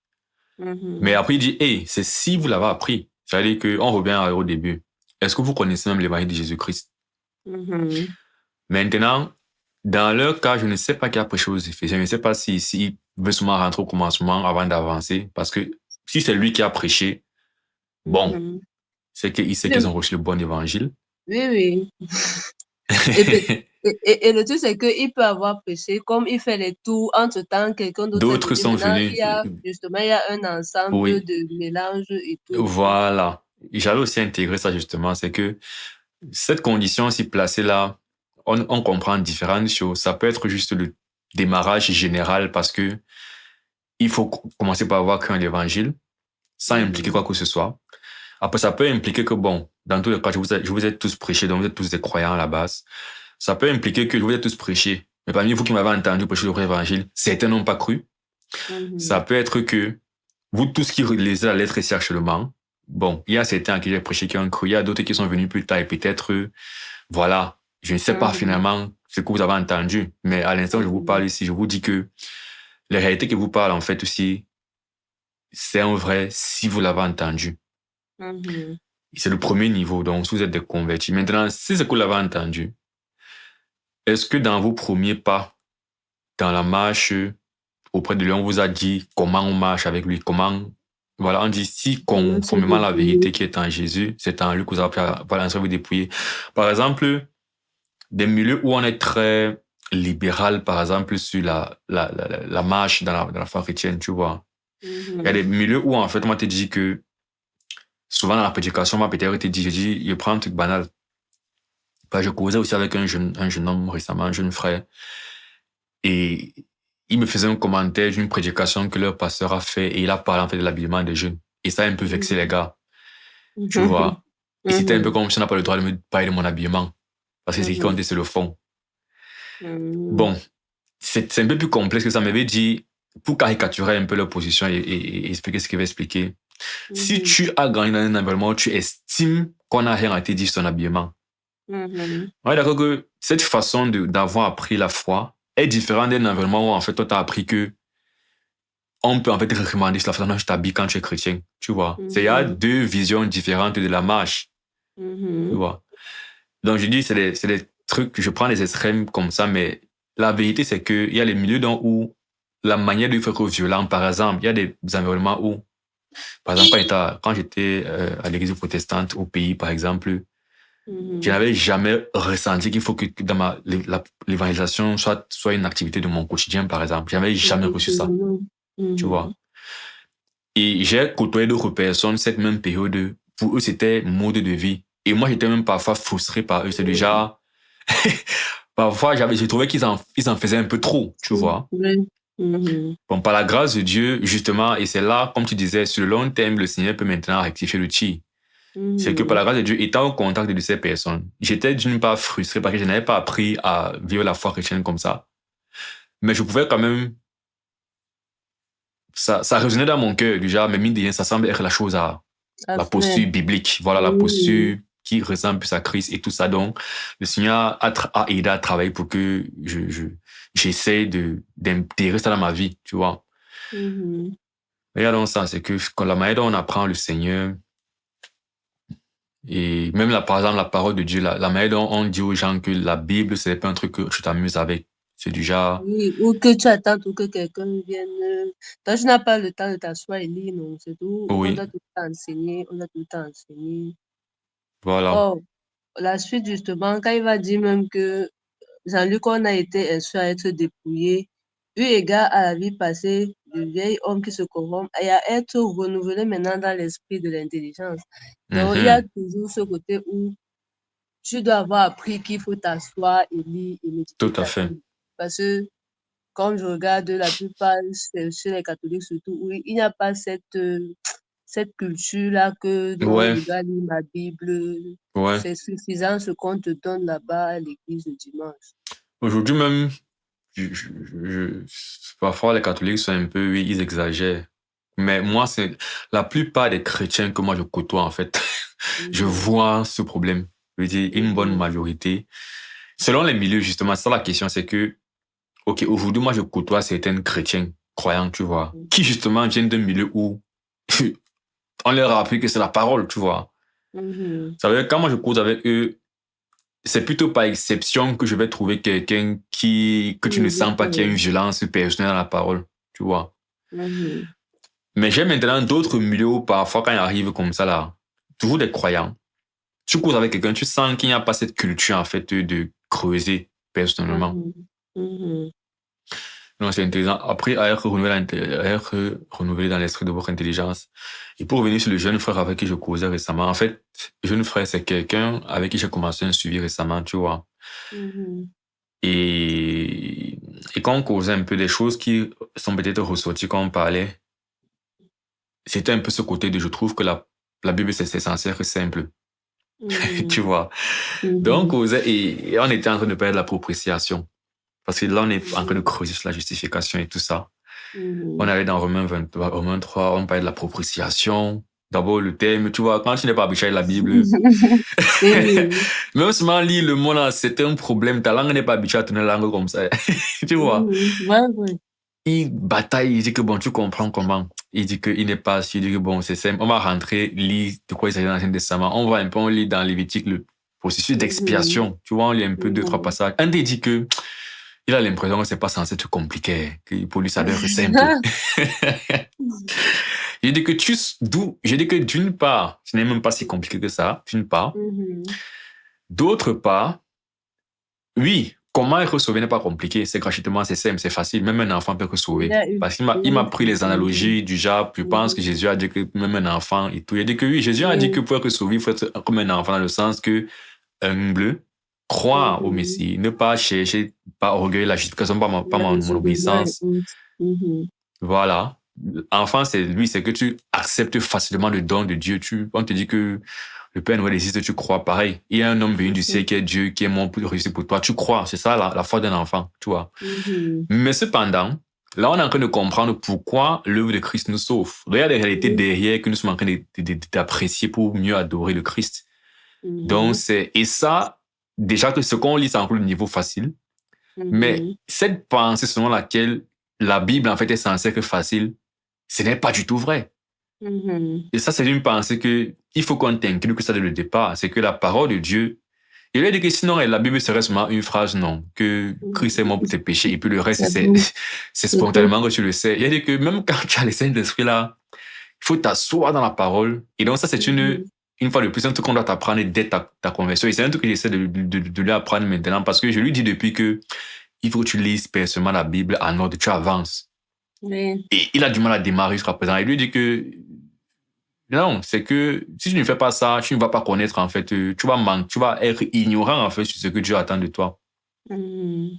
Mais mhm, après, il dit, hey, c'est si vous l'avez appris. C'est-à-dire qu'on revient au début. Est-ce que vous connaissez même l'évangile de Jésus-Christ? mhm. Maintenant, dans leur cas, je ne sais pas qui a prêché aux Éphésiens. Je ne sais pas si veut seulement rentrer au commencement avant d'avancer. Parce que si c'est lui qui a prêché, bon, Mhm. c'est qu'il sait Oui, qu'ils ont reçu le bon évangile. oui, oui. Et peut- Et le truc, c'est qu'il peut avoir prêché, comme il fait les tours, entre-temps, quelqu'un d'autre est D'autres venu. sont Maintenant, venus, il y a un ensemble oui, de mélange et tout et tout. voilà. J'allais aussi intégrer ça justement, c'est que cette condition aussi placée là, on comprend différentes choses. Ça peut être juste le démarrage général parce que il faut commencer par avoir qu'un évangile sans impliquer quoi Mhm. que ce soit. Après, ça peut impliquer que, bon, dans tous les cas, je vous ai tous prêché, donc vous êtes tous des croyants à la base. Ça peut impliquer que je vous ai tous prêché, mais parmi vous qui m'avez entendu prêcher le vrai évangile, certains n'ont pas cru. Ça Mhm. peut être que vous tous qui lisez la lettre ici actuellement, bon, il y a certains à qui j'ai prêché qui ont cru, il y a d'autres qui sont venus plus tard et peut-être, voilà, je ne sais pas Mhm. finalement ce que vous avez entendu, mais à l'instant où je vous parle Mhm. ici, je vous dis que les réalités que vous parlez en fait aussi, c'est un vrai si vous l'avez entendu. Mhm. C'est le premier niveau, donc si vous êtes des convertis. Maintenant, si c'est que vous l'avez entendu, est-ce que dans vos premiers pas, dans la marche auprès de lui, on vous a dit comment on marche avec lui, comment, voilà, on dit si Comment se conformément à la débrouiller? vérité qui est en Jésus, c'est en lui que vous avez voilà, vous dépouiller. Par exemple, des milieux où on est très libéral, par exemple, sur la marche dans la foi chrétienne, tu vois. Il y a des Mhm. milieux où, en fait, on te dit que, souvent dans la prédication, on m'a peut-être te dit, je dis, je prends un truc banal. Bah, je causais aussi avec un jeune homme récemment, un jeune frère, et il me faisait un commentaire d'une prédication que leur pasteur a fait, et il a parlé en fait de l'habillement des jeunes. Et ça a un peu vexé les gars, tu Mhm. vois. Et c'était un peu Mhm. comme si on n'a pas le droit de me parler de mon habillement, parce que c'est qui Mhm. comptait, c'est le fond. Mhm. Bon, c'est un peu plus complexe que ça m'avait dit, pour caricaturer un peu leur position et expliquer ce qu'il va expliquer. Si Mhm. tu as grandi dans un environnement où tu estimes qu'on n'a rien à te dire sur ton habillement, Mhm. on est d'accord que cette façon d'avoir appris la foi est différente d'un environnement où en fait toi t'as appris que on peut en fait recommander la façon dont tu t'habilles quand tu es chrétien, tu vois. Il y a Mhm. deux visions différentes de la marche, tu Mhm. vois. Donc je dis c'est des trucs, je prends les extrêmes comme ça, mais la vérité c'est que il y a les milieux où la manière de faire violent, par exemple, il y a des environnements où, par exemple, quand j'étais à l'église protestante au pays, par exemple, je Mhm. n'avais jamais ressenti qu'il faut que dans l'évangélisation soit une activité de mon quotidien, par exemple. J'avais jamais reçu ça, Effectivement. tu Mhm. vois. Et j'ai côtoyé d'autres personnes cette même période. Pour eux, c'était mode de vie. Et moi, j'étais même parfois frustré par eux. C'est déjà, parfois, j'ai trouvé ils en faisaient un peu trop, tu vois. Oui. Mhm. Bon, par la grâce de Dieu, justement, et c'est là, comme tu disais, sur le long terme, le Seigneur peut maintenant rectifier le tir. C'est que par Mhm. la grâce de Dieu, étant au contact de ces personnes, j'étais d'une part frustré parce que je n'avais pas appris à vivre la foi chrétienne comme ça. Mais je pouvais quand même, ça résonnait dans mon cœur, du genre, mais mine de rien, ça semble être la chose À la faire. posture biblique. Voilà, la Oui. posture qui ressemble plus à Christ et tout ça. Donc, le Seigneur a aidé à travailler pour que j'essaie d'intégrer ça dans ma vie, tu vois. Mhm. Regarde donc ça, c'est que quand la manière dont on apprend le Seigneur, et même par exemple, la parole de Dieu, la manière dont on dit aux gens que la Bible, c'est pas un truc que tu t'amuses avec. C'est du genre, Oui, ou que tu attends ou que quelqu'un vienne. Toi, tu n'as pas le temps de t'asseoir et lire, non, c'est tout. On oui, doit tout le temps enseigner, on doit tout le temps enseigner. voilà. Or, la suite, justement, quand il va dire même que Jean-Luc, on a été instruit à être dépouillé, eu égard à la vie passée du vieil homme qui se corrompt et à être renouvelé maintenant dans l'esprit de l'intelligence. Donc, il y a Mhm, toujours ce côté où tu dois avoir appris qu'il faut t'asseoir et lire et méditer tout à ta fait. Bible. Parce que quand je regarde la plupart chez les catholiques surtout, oui, il n'y a pas cette culture-là que non, Ouais, je dois lire ma Bible. ouais. C'est suffisant ce qu'on te donne là-bas à l'église le dimanche. Aujourd'hui même, parfois les catholiques sont un peu, oui, ils exagèrent. Mais moi, c'est la plupart des chrétiens que moi je côtoie, en fait, je Mhm, vois ce problème. Je veux dire, une bonne mhm, majorité. Selon les milieux, justement, c'est ça la question, c'est que, ok, aujourd'hui, moi, je côtoie certains chrétiens croyants, tu vois, qui justement viennent d'un milieu où on leur a appris que c'est la parole, tu vois. mhm, Ça veut dire, quand moi je cause avec eux, c'est plutôt par exception que je vais trouver quelqu'un que tu ne sens pas qu'il y a une violence personnelle dans la parole, tu vois. mhm, Mais j'ai maintenant d'autres milieux où parfois quand il arrive comme ça là, toujours des croyants. Tu causes avec quelqu'un, tu sens qu'il n'y a pas cette culture en fait de creuser. personnellement. Mhm. Non, c'est intéressant. Après, à être renouvelé dans l'esprit de votre intelligence. Et pour revenir sur le jeune frère avec qui je causais récemment, en fait, le jeune frère, c'est quelqu'un avec qui j'ai commencé un suivi récemment, tu vois. Mhm. Et, et quand on causait un peu des choses qui sont peut-être ressorties quand on parlait, c'était un peu ce côté de je trouve que la Bible, c'est censé être simple, tu Mhm. vois. Donc, on Mhm. causait et on était en train de perdre la propréciation. Parce que là, on est en train de Mhm. creuser sur la justification et tout ça. On Mhm. allait dans Romains 23, Romains 3, on parlait de la propréciation. D'abord, le thème, tu vois, quand tu n'es pas habitué à la Bible, Mhm. même seulement lire le mot là, c'était un problème. Ta langue n'est pas habituée à tourner la langue comme ça. Tu vois. Mhm. Ouais, ouais. Il bataille, il dit que bon, tu comprends comment. Il dit qu'il n'est pas sûr, il dit que bon, c'est simple. On va rentrer, lire de quoi il s'agit dans l'Ancien Testament. On va un peu, on lit dans Lévitique le processus Mhm. d'expiation. Tu vois, on lit un peu deux, trois Mhm. passages. Un des dit que il a l'impression que c'est pas censé être compliqué, que pour lui, ça doit être simple. J'ai dit que d'une part, ce n'est même pas si compliqué que ça, d'une part. Mhm. D'autre part, oui, comment être sauvé n'est pas compliqué, c'est gratuitement, c'est simple, c'est facile, même un enfant peut être Il y sauvé. a une, Parce il y il a m'a une pris les facilité. analogies du genre, je pense que Mhm. Jésus a dit que même un enfant et tout. Il a dit que oui, Jésus a dit que Oui. pour être sauvé, il faut être comme un enfant dans le sens que humble, croire au Mhm. Messie, ne pas chercher, pas orgueil, la justification, pas mon L'enseignement et obéissance. autres. Mhm. Voilà. Enfant, c'est lui, c'est que tu acceptes facilement le don de Dieu. On te dit que le Père Noël existe, tu crois. Pareil. Il y a un homme venu du ciel qui est Dieu, qui est mort pour réussir pour toi. Tu crois. C'est ça la foi d'un enfant, tu vois. Mhm. Mais cependant, là, on est en train de comprendre pourquoi l'œuvre de Christ nous sauve. Regarde les réalités Oui. derrière que nous sommes en train d'apprécier pour mieux adorer le Christ. Donc, Mhm. et ça, déjà que ce qu'on lit, c'est encore le niveau facile. Mais Mhm. cette pensée selon laquelle la Bible, en fait, est censée être facile, ce n'est pas du tout vrai. Mhm. Et ça, c'est une pensée que il faut qu'on t'inclue que ça dès le départ. C'est que la parole de Dieu, il a dit que sinon, la Bible serait seulement une phrase, non, que Christ est mort pour tes péchés, et puis le reste, C'est tout. c'est C'est tout. spontanément que tu le sais. Il a dit que même quand tu as les Saint-Esprit là, il faut t'asseoir dans la parole. Et donc ça, c'est Mhm. une fois de plus, un truc qu'on doit t'apprendre dès ta conversion. Et c'est un truc que j'essaie de lui apprendre maintenant parce que je lui dis depuis que il faut que tu lises personnellement la Bible en ordre, tu avances. Oui. Et il a du mal à démarrer jusqu'à présent. Il lui dit que non, c'est que si tu ne fais pas ça, tu ne vas pas connaître en fait, tu vas manquer, tu vas être ignorant en fait sur ce que Dieu attend de toi. Mhm.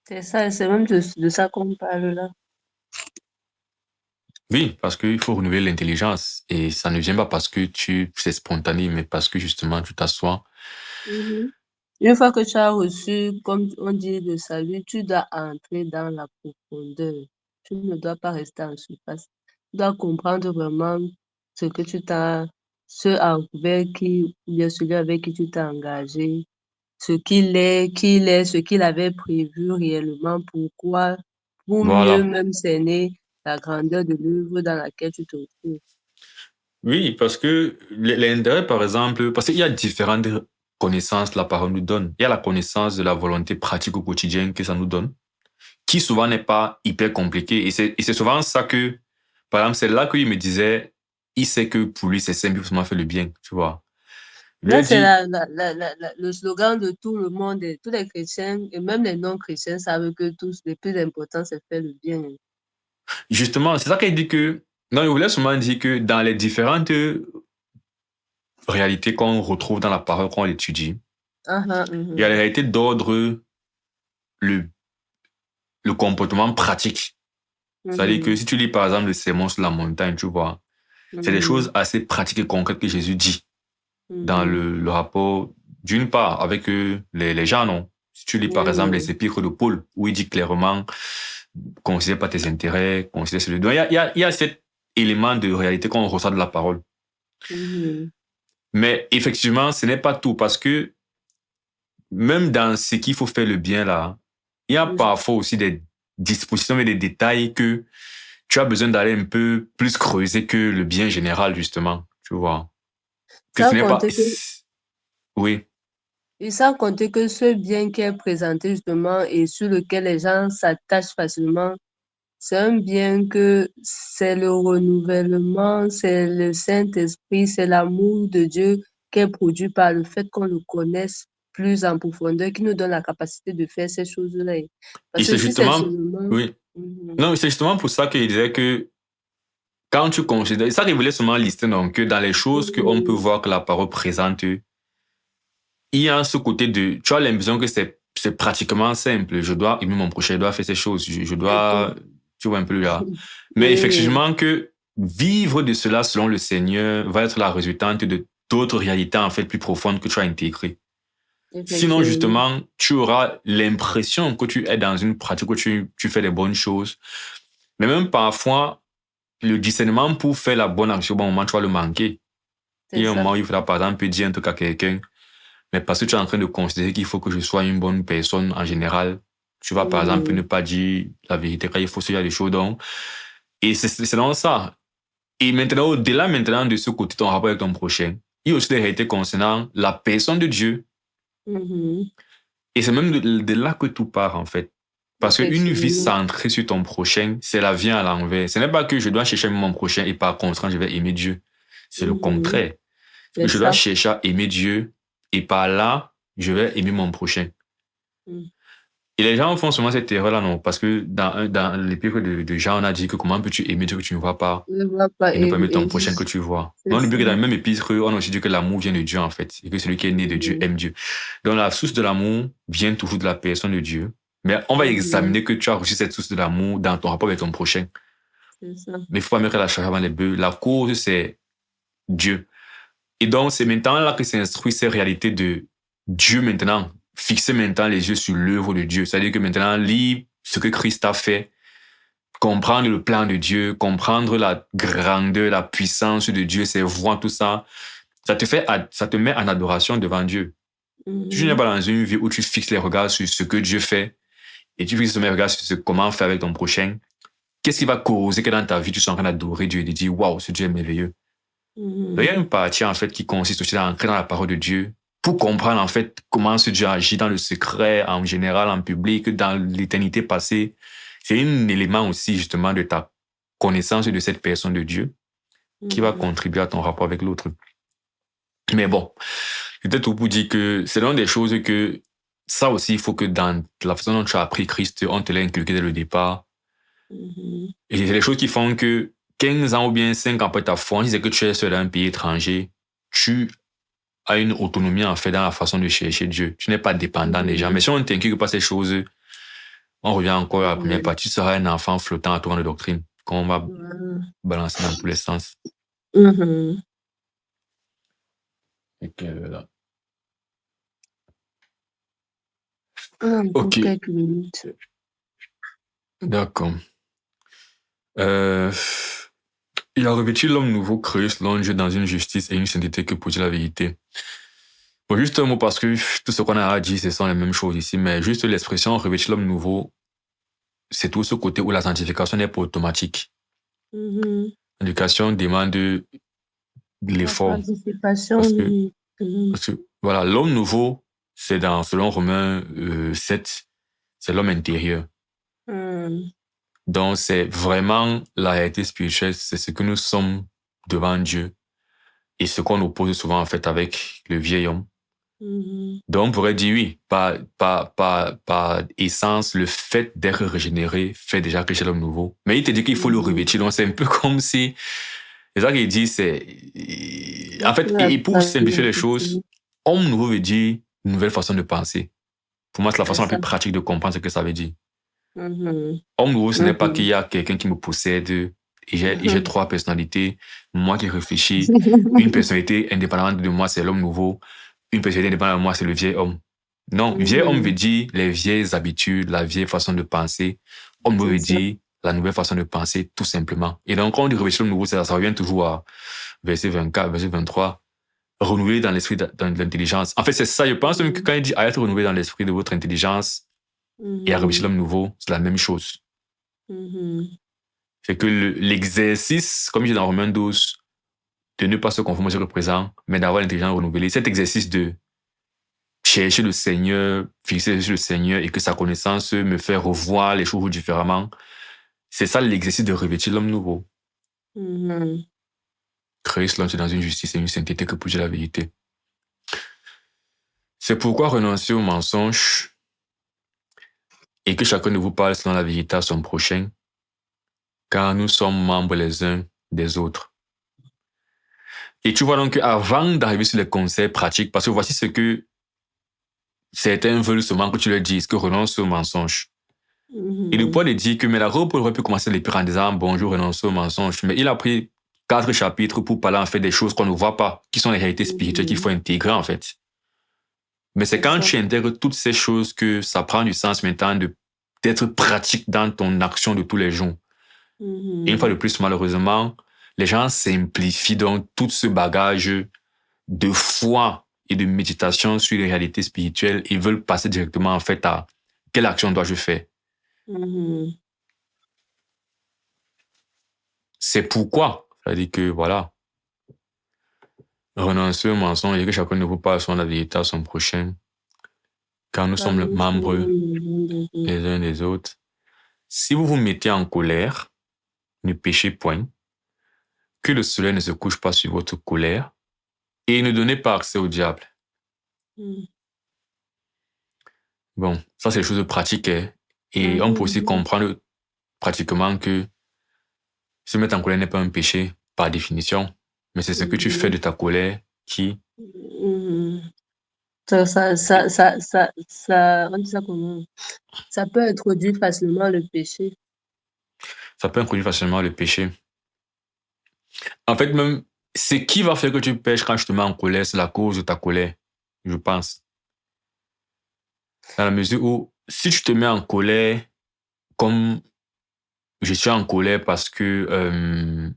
C'est ça, c'est même de ça qu'on parle là. Oui, parce qu'il faut renouveler l'intelligence et ça ne vient pas parce que c'est spontané, mais parce que justement tu t'assois. Mhm. Une fois que tu as reçu, comme on dit, le salut, tu dois entrer dans la profondeur. Tu ne dois pas rester en surface. Tu dois comprendre vraiment ce que tu t'as, ce avec qui, ou bien celui avec qui tu t'es engagé, qui il est, ce qu'il avait prévu réellement, pourquoi, pour mieux Voilà. même cerner la grandeur de l'œuvre dans laquelle tu te trouves. Oui, parce que l'intérêt, par exemple, parce qu'il y a différentes connaissances que la parole nous donne. Il y a la connaissance de la volonté pratique au quotidien que ça nous donne, qui souvent n'est pas hyper compliqué. Et c'est souvent ça que, par exemple, c'est là qu'il me disait, il sait que pour lui, c'est simple, il faut seulement faire le bien, tu vois. Je lui Là, ai c'est dit, le slogan de tout le monde, et tous les chrétiens et même les non-chrétiens savent que tous, le plus important, c'est faire le bien. justement, c'est ça qu'il dit que, non, il voulait seulement dire que dans les différentes réalités qu'on retrouve dans la parole qu'on étudie, Ah, ah, il y a les mhm, réalités d'ordre, le, le comportement pratique. C'est-à-dire que mhm, si tu lis par exemple le sermon sur la montagne, tu vois, c'est des mhm, choses assez pratiques et concrètes que Jésus dit dans mhm. le rapport, d'une part, avec les gens, non? Si tu lis par Oui, exemple oui. les épîtres de Paul, où il dit clairement, considère pas tes intérêts, considère celui de... Donc, il y a cet élément de réalité qu'on ressent de la parole. Mhm, Mais effectivement, ce n'est pas tout, parce que même dans ce qu'il faut faire le bien là, il y a mhm. parfois aussi des dispositions et des détails que tu as besoin d'aller un peu plus creuser que le bien général, justement, tu vois. Que ce Sans n'est pas... compter que, Oui, et sans compter que ce bien qui est présenté justement et sur lequel les gens s'attachent facilement, c'est un bien que c'est le renouvellement, c'est le Saint-Esprit, c'est l'amour de Dieu qui est produit par le fait qu'on le connaisse plus en profondeur, qui nous donne la capacité de faire ces choses-là. Et Parce que c'est si c'est justement, seulement... oui. Non, c'est justement pour ça qu'il disait que quand tu considères, ça qu'il voulait seulement lister, donc, que dans les choses qu'on peut voir que la parole présente, il y a ce côté de, tu as l'impression que c'est pratiquement simple. Je dois aimer mon prochain, je dois faire ces choses, je dois, tu vois un peu là. Mais Oui, effectivement que vivre de cela selon le Seigneur va être la résultante de d'autres réalités en fait plus profondes que tu as intégrées. Sinon, effectivement. justement, tu auras l'impression que tu es dans une pratique où tu fais les bonnes choses. Mais même parfois, le discernement pour faire la bonne action au bon moment, tu vas le manquer. Il C'est y a un ça. moment où il faudra par exemple dire un truc à quelqu'un, mais parce que tu es en train de considérer qu'il faut que je sois une bonne personne en général, tu vas par exemple ne pas dire la vérité quand il faut se dire des choses. Donc, et c'est dans ça. Et maintenant, au-delà maintenant de ce côté, ton rapport avec ton prochain, il y a aussi des réalités concernant la personne de Dieu. Et c'est même de là que tout part, en fait. Parce qu'une vie Effectivement. centrée sur ton prochain, c'est la vie à l'envers. Ce n'est pas que je dois chercher mon prochain et par conséquent, je vais aimer Dieu. C'est le contraire. C'est que C'est je dois ça. chercher à aimer Dieu et par là, je vais aimer mon prochain. Et les gens font souvent cette erreur-là, non? Parce que dans l'épître de Jean, on a dit que comment peux-tu aimer Dieu que tu ne vois pas Ne va pas et ne pas aimer ton aimer. prochain que tu vois. C'est Mais on oublie ça. que dans le même épître, on a aussi dit que l'amour vient de Dieu, en fait. Et que celui qui est né de Dieu aime Dieu. Donc la source de l'amour vient toujours de la personne de Dieu. Mais on va examiner que tu as reçu cette source de l'amour dans ton rapport avec ton prochain. C'est ça. Mais il faut pas mettre la charge avant les bœufs. La cause, c'est Dieu. Et donc, c'est maintenant là que s'instruit ces réalités de Dieu maintenant. Fixer maintenant les yeux sur l'œuvre de Dieu. C'est-à-dire que maintenant, lire ce que Christ a fait, comprendre le plan de Dieu, comprendre la grandeur, la puissance de Dieu, ses voies, tout ça, ça te met en adoration devant Dieu. Tu n'es pas dans une vie où tu fixes les regards sur ce que Dieu fait et tu fixes les regards sur comment faire avec ton prochain. Qu'est-ce qui va causer que dans ta vie, tu sois en train d'adorer Dieu et de dire, waouh, ce Dieu est merveilleux. Il y a une partie, en fait, qui consiste aussi à entrer dans la parole de Dieu pour comprendre, en fait, comment ce Dieu agit dans le secret, en général, en public, dans l'éternité passée. C'est un élément aussi, justement, de ta connaissance de cette personne de Dieu qui va contribuer à ton rapport avec l'autre. Mais bon, peut-être tout pour dire que c'est l'une des choses que ça aussi, il faut que dans la façon dont tu as appris Christ, on te l'a inculqué dès le départ. Et c'est les choses qui font que 15 ans ou bien 5 ans après ta foi, si c'est que tu es seul dans un pays étranger, tu as une autonomie en fait dans la façon de chercher Dieu. Tu n'es pas dépendant des gens. Mais si on ne t'inculque pas ces choses, on revient encore à la première partie, tu seras un enfant flottant à tour de doctrine, qu'on va balancer dans tous les sens. Et que, là. Pour Ok, quelques minutes. d'accord. Il a revêtu l'homme nouveau créé selon Dieu dans une justice et une sainteté que pour dire la vérité. Bon, juste un mot parce que tout ce qu'on a dit, ce sont les mêmes choses ici, mais juste l'expression revêtu l'homme nouveau, c'est tout ce côté où la sanctification n'est pas automatique. L'éducation demande de l'effort. Participation, Parce que, voilà, l'homme nouveau, c'est selon Romains 7, c'est l'homme intérieur. Donc, c'est vraiment la réalité spirituelle, c'est ce que nous sommes devant Dieu et ce qu'on oppose souvent, en fait, avec le vieil homme. Donc, on pourrait dire oui, par essence, le fait d'être régénéré fait déjà que c'est l'homme nouveau. Mais il te dit qu'il faut le revêtir. Donc, c'est un peu comme si, c'est ça qu'il dit, c'est, en fait, et pour simplifier les choses, homme nouveau veut dire une nouvelle façon de penser. Pour moi, c'est la façon la plus pratique de comprendre ce que ça veut dire. Homme nouveau, ce n'est pas qu'il y a quelqu'un qui me possède et j'ai trois personnalités. Moi qui réfléchis, une personnalité indépendante de moi, c'est l'homme nouveau. Une personnalité indépendante de moi, c'est le vieil homme. Non, vieil homme veut dire les vieilles habitudes, la vieille façon de penser. Homme nouveau veut dire la nouvelle façon de penser, tout simplement. Et donc, quand on dit réfléchir l'homme nouveau, ça revient toujours à verset 24, verset 23. Renouveler dans l'esprit de l'intelligence. En fait, c'est ça. Je pense que quand il dit à être renouvelé dans l'esprit de votre intelligence et à réfléchir l'homme nouveau, c'est la même chose. C'est que l'exercice, comme je dis dans Romains 12, de ne pas se conformer sur le présent, mais d'avoir l'intelligence renouvelée, cet exercice de chercher le Seigneur, fixer sur le Seigneur et que sa connaissance me fait revoir les choses différemment, c'est ça l'exercice de revêtir l'homme nouveau. Créer cela dans une justice et une sainteté que pour dire la vérité. C'est pourquoi renoncer au mensonge et que chacun de vous parle selon la vérité à son prochain, car nous sommes membres les uns des autres. Et tu vois donc avant d'arriver sur les conseils pratiques, parce que voici ce que certains veulent seulement que tu leur dises, que renonce au mensonge. Et le poids de dire que, mais la robe aurait pu commencer l'écrire en disant bonjour, renonce au mensonge. Mais il a pris 4 chapitres pour parler en fait des choses qu'on ne voit pas, qui sont les réalités spirituelles qu'il faut intégrer en fait. Mais c'est quand tu intègres toutes ces choses que ça prend du sens maintenant d'être pratique dans ton action de tous les jours. Et une fois de plus, malheureusement, les gens simplifient donc tout ce bagage de foi et de méditation sur les réalités spirituelles et veulent passer directement en fait à quelle action dois-je faire. C'est pourquoi, c'est-à-dire que voilà, renoncer au mensonge et que chacun de vous parle son la vérité à son prochain, car nous sommes membres les uns des autres. Si vous vous mettez en colère, ne péchez point, que le soleil ne se couche pas sur votre colère, et ne donnez pas accès au diable. Bon, ça c'est des choses pratiques. Hein. Et on peut aussi comprendre pratiquement que se mettre en colère n'est pas un péché par définition, mais c'est ce que tu fais de ta colère qui... On dit ça comment? Ça peut introduire facilement le péché. Ça peut introduire facilement le péché. En fait, même, ce qui va faire que tu pêches quand je te mets en colère, c'est la cause de ta colère, je pense. Dans la mesure où, si tu te mets en colère, comme je suis en colère parce que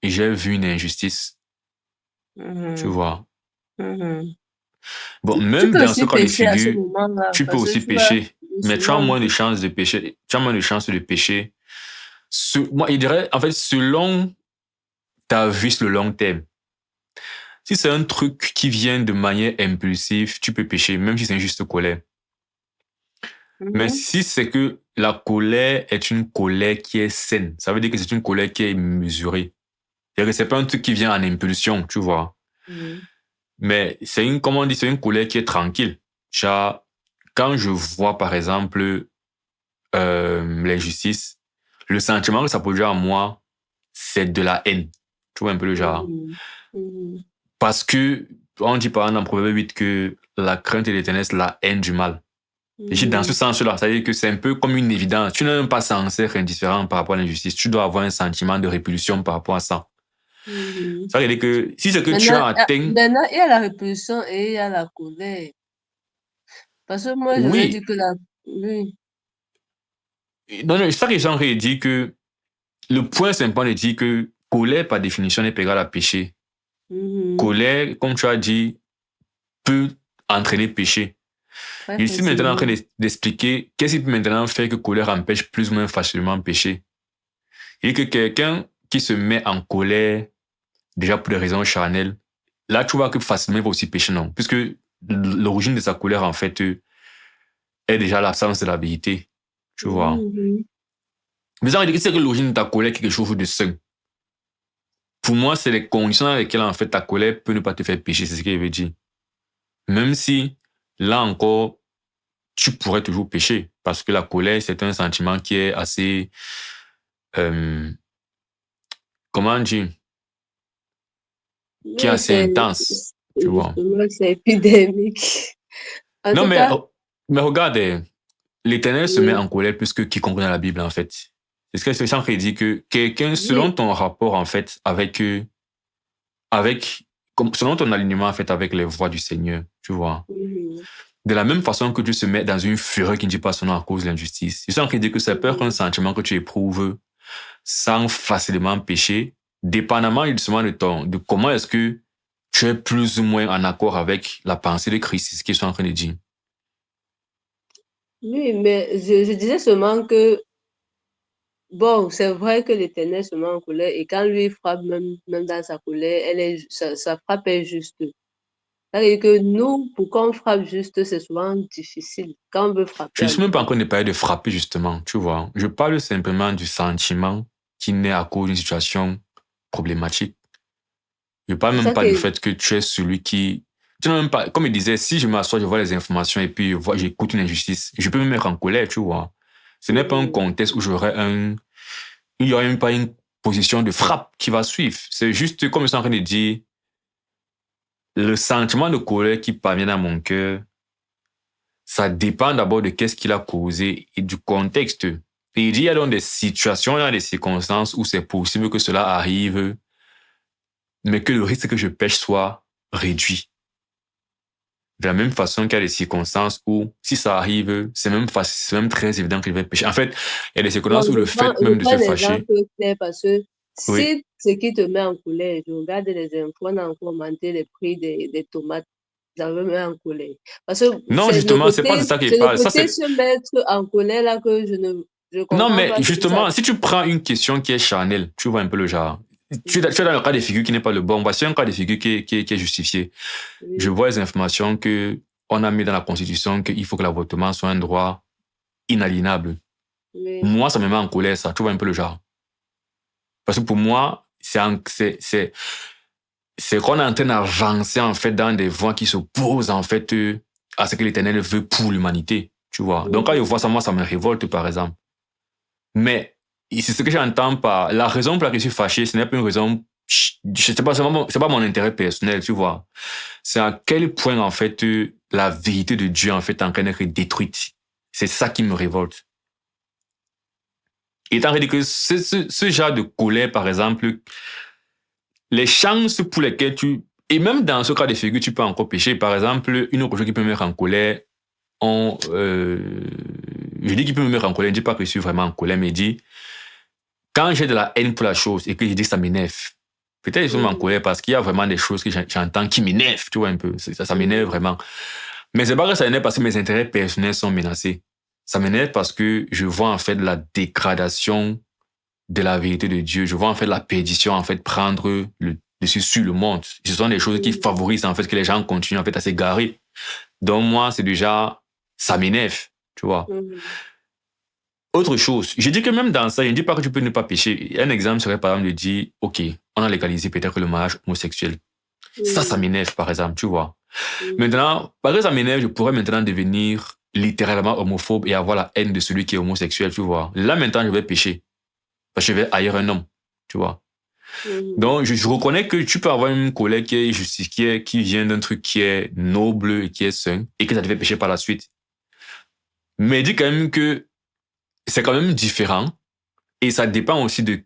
j'ai vu une injustice, tu vois. Bon, Tu même peux dans ce aussi cas de pécher à ce figure, moment-là, tu peux parce que aussi tu vas pécher, mais tu as souvent... moins de chances de pécher. Tu as moins de chances de pécher. Moi, je dirais, en fait, selon ta vie sur le long terme. Si c'est un truc qui vient de manière impulsive, tu peux pécher, même si c'est une juste colère. Mais si c'est que la colère est une colère qui est saine, ça veut dire que c'est une colère qui est mesurée. C'est-à-dire que c'est pas un truc qui vient en impulsion, tu vois. Mais c'est une, comment on dit, c'est une colère qui est tranquille. Genre, quand je vois, par exemple, l'injustice, le sentiment que ça produit en moi, c'est de la haine. Tu vois un peu le genre. Parce que, on dit par exemple dans Proverbe 8 que la crainte de l'éternel, c'est la haine du mal. Et dans ce sens-là, c'est-à-dire que c'est un peu comme une évidence. Tu n'es même pas censé être indifférent par rapport à l'injustice. Tu dois avoir un sentiment de répulsion par rapport à ça. Ça veut dire que si c'est que tu as atteint... Maintenant, il y a la répulsion et il y a la colère. Parce que moi, je vais dire Oui. que la... Oui. Non, non, ça que j'aimerais dire que le point, c'est important de dire que colère, par définition, n'est pas égal à péché. Colère, comme tu as dit, peut entraîner péché. Je suis maintenant en train d'expliquer qu'est-ce qui peut maintenant faire que colère empêche plus ou moins facilement péché. Et que quelqu'un qui se met en colère, déjà pour des raisons charnelles, là, tu vois que facilement il va aussi pécher, non? Puisque l'origine de sa colère, en fait, est déjà l'absence de la vérité. Tu vois? Mais ça veut dire que c'est que l'origine de ta colère est quelque chose de sain. Pour moi, c'est les conditions dans lesquelles, en fait, ta colère peut ne pas te faire pécher, c'est ce qu'il veut dire. Même si, là encore, tu pourrais toujours pécher. Parce que la colère, c'est un sentiment qui est assez... comment dire? Qui est Oui, assez intense. Tu vois? justement, c'est épidémique. En Non, tout cas, mais regarde, l'Éternel se met en colère plus que quiconque dans la Bible, en fait. C'est ce que c'est ça qui dit que quelqu'un, selon ton rapport, en fait, selon ton alignement, en fait, avec les voies du Seigneur, tu vois. De la même façon que tu se mets dans une fureur qui ne dit pas son nom à cause de l'injustice. C'est ça qui dit que c'est peur un sentiment que tu éprouves sans facilement pécher, dépendamment justement de comment est-ce que tu es plus ou moins en accord avec la pensée de Christ, c'est ce qu'ils sont en train de dire. oui, mais je disais seulement que, bon, c'est vrai que l'Éternel se met en colère et quand lui frappe, même dans sa colère, sa frappe est juste. C'est-à-dire que nous, pour qu'on frappe juste, c'est souvent difficile. Quand on veut frapper Je ne à suis même pas en l'Éternel. train de parler de frapper, justement, tu vois. Je parle simplement du sentiment qui naît à cause d'une situation problématique. Je parle C'est même ça pas que, du fait que tu es celui qui tu n'as même pas, comme il disait, si je m'assois, je vois les informations et puis j'écoute une injustice, je peux me mettre en colère, tu vois. Ce n'est pas un contexte où il n'y aurait même pas une position de frappe qui va suivre. C'est juste, comme je suis en train de dire, le sentiment de colère qui parvient dans mon cœur, ça dépend d'abord de qu'est-ce qu'il a causé et du contexte. Et il dit, il y a donc des situations, il y a des circonstances où c'est possible que cela arrive, mais que le risque que je pêche soit réduit. De la même façon qu'il y a des circonstances où, si ça arrive, c'est même très évident que je vais pêcher. En fait, il y a des Bon, circonstances où le fait je même de prends se un exemple fâcher, clair parce que oui. si ce qui te met en colère, je regarde les infos, on a encore augmenté les prix des tomates, ça me met en colère. Parce que Non, justement, c'est pas de ça qu'il c'est le parle. Ça, côté c'est, se mettre en colère là que je non, comprends mais pas ce que ça. justement, si tu prends une question qui est charnelle, tu vois un peu le genre. Tu es dans le cas de figure qui n'est pas le bon. Voici un cas de figure qui est justifié. Je Oui, vois les informations que on a mis dans la Constitution qu'il faut que l'avortement soit un droit inaliénable. oui, Moi, ça me met en colère, ça. Tu vois un peu le genre. Parce que pour moi, c'est qu'on est en train d'avancer, en fait, dans des voies qui s'opposent, en fait, à ce que l'Éternel veut pour l'humanité. Tu vois. Donc, quand je vois ça, moi, ça me révolte, par exemple. Mais c'est ce que j'entends par la raison pour laquelle je suis fâché, ce n'est pas une raison, c'est pas mon intérêt personnel, tu vois. C'est à quel point, en fait, la vérité de Dieu, en fait, est en train d'être détruite. C'est ça qui me révolte. Et étant donné que ce genre de colère, par exemple, les chances pour lesquelles et même dans ce cas de figure, tu peux encore pécher. Par exemple, une autre chose qui peut me mettre en colère, je dis qu'il peut me mettre en colère, je ne dis pas que je suis vraiment en colère, mais je dis, quand j'ai de la haine pour la chose et que je dis que ça m'énerve, peut-être je suis en colère parce qu'il y a vraiment des choses que j'entends qui m'énervent, tu vois un peu. Ça m'énerve vraiment. Mais c'est pas que ça m'énerve parce que mes intérêts personnels sont menacés. Ça m'énerve parce que je vois en fait la dégradation de la vérité de Dieu. Je vois en fait la perdition en fait prendre le dessus sur le monde. Ce sont des choses qui favorisent en fait que les gens continuent en fait à s'égarer. Donc moi, c'est déjà, ça m'énerve, tu vois. Autre chose, je dis que même dans ça, je ne dis pas que tu peux ne pas pécher. Un exemple serait par exemple de dire, OK, on a légalisé peut-être le mariage homosexuel. Ça m'énerve par exemple, tu vois. Maintenant, parce que ça m'énerve, je pourrais maintenant devenir littéralement homophobe et avoir la haine de celui qui est homosexuel, tu vois. Là maintenant, je vais pécher. Parce que je vais haïr un homme, tu vois. Donc, je reconnais que tu peux avoir une collègue qui est justifiée, qui vient d'un truc qui est noble et qui est sain, et que ça te fait pécher par la suite. Mais dis quand même que c'est quand même différent, et ça dépend aussi de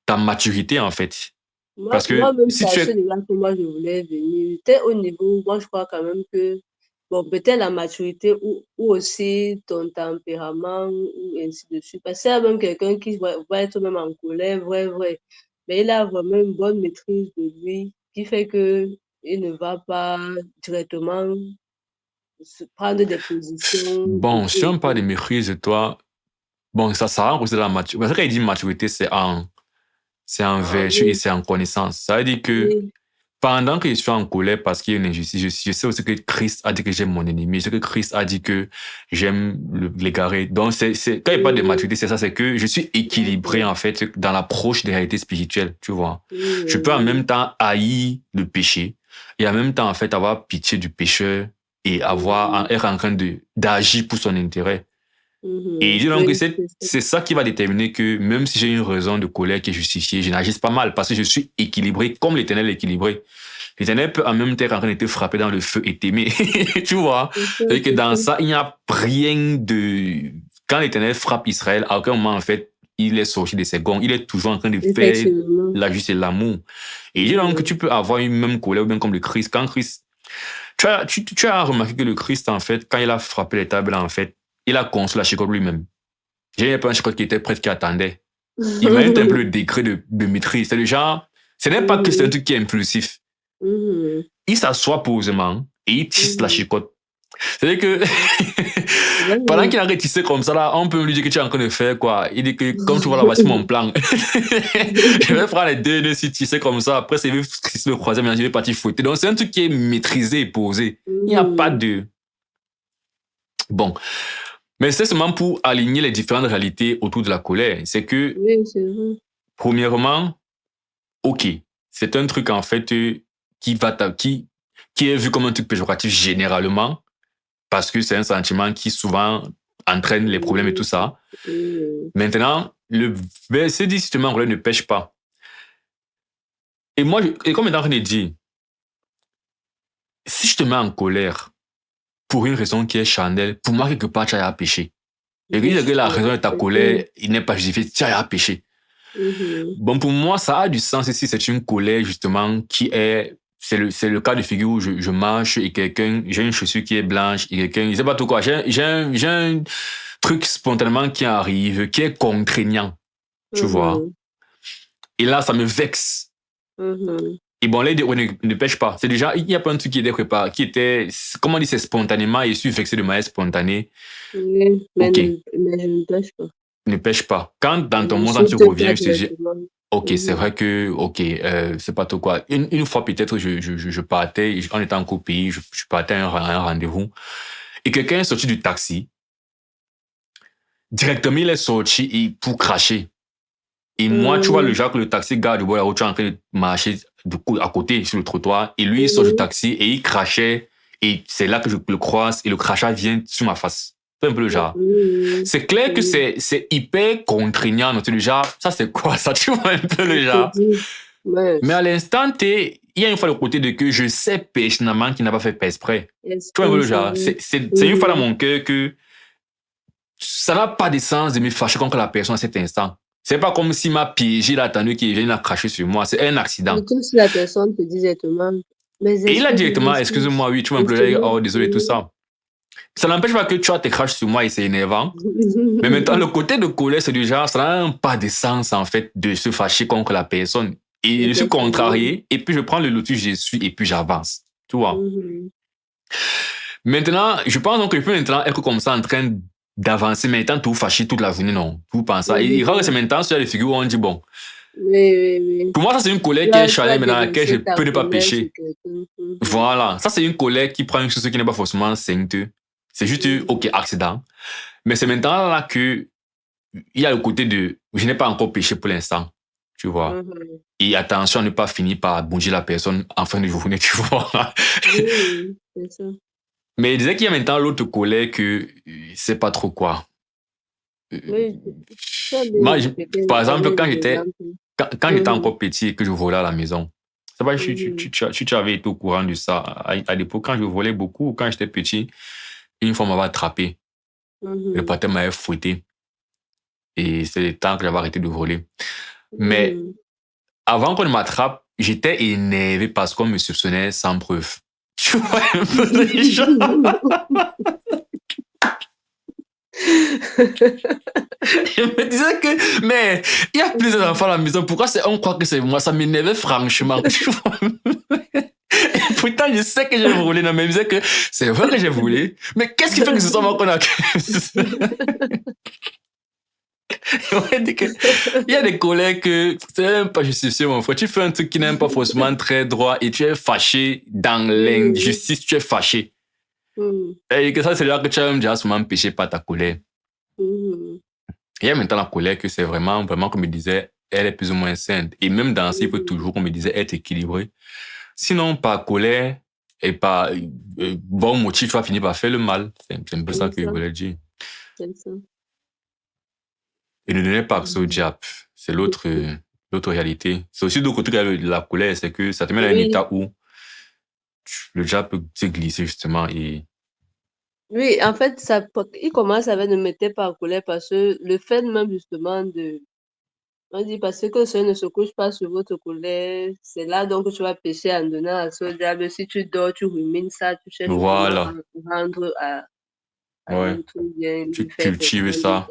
ta maturité, en fait. Parce que Moi-même, si c'est à tu ce es... niveau-là que moi, je voulais venir. Peut-être au niveau, moi, je crois quand même que, bon, peut-être la maturité ou aussi ton tempérament, ou ainsi de suite. Parce qu'il y a même quelqu'un qui va être même en colère, vrai, vrai. Mais il a vraiment une bonne maîtrise de lui, qui fait que il ne va pas directement se prendre des positions Bon, si on parle de et- maîtrise, toi, bon, ça rentre aussi dans la maturité. Parce que quand il dit maturité, c'est en vertu et oui, c'est en connaissance. Ça veut dire que oui, pendant que je suis en colère parce qu'il y a une injustice, je sais aussi que Christ a dit que j'aime mon ennemi. Je sais que Christ a dit que j'aime l'égaré. Donc, quand il parle de oui, maturité, c'est ça, c'est que je suis équilibré, d'accord. en fait, dans l'approche des réalités spirituelles, tu vois. Oui, Je peux en oui, même temps haïr le péché et en même temps, en fait, avoir pitié du pécheur et oui, être en train d'agir pour son intérêt. Et dis donc que oui, c'est c'est ça. c'est ça qui va déterminer que même si j'ai une raison de colère qui est justifiée, je n'agisse pas mal parce que je suis équilibré comme l'Éternel est équilibré. L'Éternel peut en même temps être en train de te frapper dans le feu et t'aimer. Tu vois? C'est ça, C'est que c'est dans ça. ça, il n'y a rien de... Quand l'Éternel frappe Israël, à aucun moment, en fait, il est sorti de ses gonds. Il est toujours en train de faire Effectivement. la justice et l'amour. Et dis donc que Mhm. tu peux avoir une même colère ou bien comme le Christ. Quand Christ... Tu as remarqué que le Christ, en fait, quand il a frappé les tables, en fait, il a construit la chicote lui-même. J'ai pas un chicote qui était prêt, qui attendait. Il m'a un peu le degré de maîtrise. C'est le genre, ce n'est pas que c'est un Mhm. truc qui est impulsif. Mhm. Il s'assoit posément et il tisse la Mhm. chicote. C'est-à-dire que pendant Ouais. qu'il a tissé comme ça, là, on peut lui dire que tu es en train de faire quoi. Il dit que, comme tu vois là, voici mon plan. Je vais prendre les deux nœuds si tisser comme ça. Après, c'est le troisième, je vais partir fouetter. Donc, c'est un truc qui est maîtrisé et posé. Il n'y a pas Mhm. de... Bon. Mais c'est seulement pour aligner les différentes réalités autour de la colère. C'est que, Oui, c'est vrai. premièrement, OK, c'est un truc en fait qui va qui qui est vu comme un truc péjoratif généralement, parce que c'est un sentiment qui souvent entraîne les problèmes et tout ça. Maintenant, le verset dit justement, colère ne pêche pas. Et moi, et comme il est en train de dire, si je te mets en colère pour une raison qui est charnelle, pour moi, quelque part, tu as péché. Et que la raison de ta colère, il n'est pas justifié, tu as péché. Bon, pour moi, ça a du sens ici. C'est une colère, justement, qui est... C'est le cas de figure où je marche et quelqu'un... J'ai une chaussure qui est blanche et quelqu'un... Je sais pas tout quoi. J'ai un truc spontanément qui arrive, qui est contraignant. Tu vois. Et là, ça me vexe. Et bon, là, il dit, ne pêche pas. C'est déjà... Il n'y a pas un truc qui était préparé, qui était... Comment on dit, c'est spontanément et je suis vexé de manière spontanée. Oui, mais, OK. Mais je ne pêche pas. Ne pêche pas. Quand dans ton monde, tu reviens, je te dis... Ok, c'est vrai que, c'est pas tout quoi. Une fois peut-être, je partais, on était en pays, je partais à un rendez-vous, et quelqu'un est sorti du taxi. Directement, il est sorti pour cracher. Et moi, tu vois, le genre que le taxi garde du bois, là où tu es en train de marcher à côté sur le trottoir, et lui, il sort du taxi et il crachait, et c'est là que je le croise, et le crachat vient sur ma face. C'est un peu le genre. C'est clair que c'est hyper contraignant. Donc, le genre, ça c'est quoi ça? Tu vois un peu le genre. Mais à l'instant T, il y a une fois le côté de que je sais pertinemment qu'il n'a pas fait exprès. Tu vois un peu le genre. C'est une fois dans mon cœur que ça n'a pas de sens de me fâcher contre la personne à cet instant. C'est pas comme s'il m'a piégé, il a attendu qu'il vienne à cracher sur moi. C'est un accident. Comme si la personne te dit directement. Et il a directement, excuse-moi, oui, tu vois un peu, oh désolé, tout ça. Ça n'empêche pas que tu as tes craches sur moi et c'est énervant. Mais maintenant, le côté de colère, c'est du genre, ça n'a pas de sens, en fait, de se fâcher contre la personne. Et je suis contrarié, et puis je prends le lotus, je suis, et puis j'avance. Tu vois. Maintenant, je pense donc que je peux maintenant être comme ça en train d'avancer, mais étant tout fâché toute la journée, non. Tout pense ça. Et il rend que c'est maintenant sur les figures où on dit, bon. Pour moi, ça, c'est une colère qui est chaleur, mais dans laquelle je peux ne pas pécher. Voilà. Ça, c'est une colère qui prend une chose qui n'est pas forcément sainte. C'est juste, ok, accident. Mais c'est maintenant là que il y a le côté de je n'ai pas encore péché pour l'instant, tu vois. Et attention à ne pas finir par bouger la personne en fin de journée, tu vois. Oui, c'est ça. Mais il disait qu'il y a maintenant l'autre colère que c'est pas trop quoi. Oui, Moi, par exemple, quand j'étais encore petit et que je volais à la maison, c'est pas tu avais été au courant de ça. À l'époque, quand je volais beaucoup, quand j'étais petit, une fois, on m'avait attrapé. Le patin m'avait fouetté. Et c'est le temps que j'avais arrêté de voler. Mais avant qu'on m'attrape, j'étais énervé parce qu'on me soupçonnait sans preuve. Tu vois un peu les gens. Je me disais que, mais il y a plusieurs enfants à la maison, pourquoi on croit que c'est moi? Ça m'énervait franchement. Tu vois. Et pourtant, je sais que j'ai volé. Non, mais je me disais que c'est vrai que j'ai volé. Mais qu'est-ce qui fait que ce soit moi qu'on a... Il y a des collègues que c'est même pas justifié, mon frère. Tu fais un truc qui n'est pas forcément très droit et tu es fâché dans l'injustice, tu es fâché. Et que ça, c'est là que tu as déjà souvent péché par ta colère. Il y a maintenant la colère que c'est vraiment, comme je disais, elle est plus ou moins sainte. Et même dans ça, il faut toujours, comme je disais, être équilibré. Sinon, par colère et par bon motif, tu vas finir par faire le mal. C'est un peu ça que je voulais dire. C'est ça. Et ne donnez pas accès au diable. C'est l'autre réalité. C'est aussi de côté de la colère, c'est que ça te met dans un état où le diable peut se glisser justement et... Oui, en fait, il commence avec ne mettez pas en colère parce que le fait même justement de... On dit parce que le Seigneur ne se couche pas sur votre colère, c'est là donc que tu vas pécher en donnant à ce diable. Si tu dors, tu rumines ça, tu cherches Voilà. comment rendre à Ouais. l'autre bien, Tu lui faire cultives ça.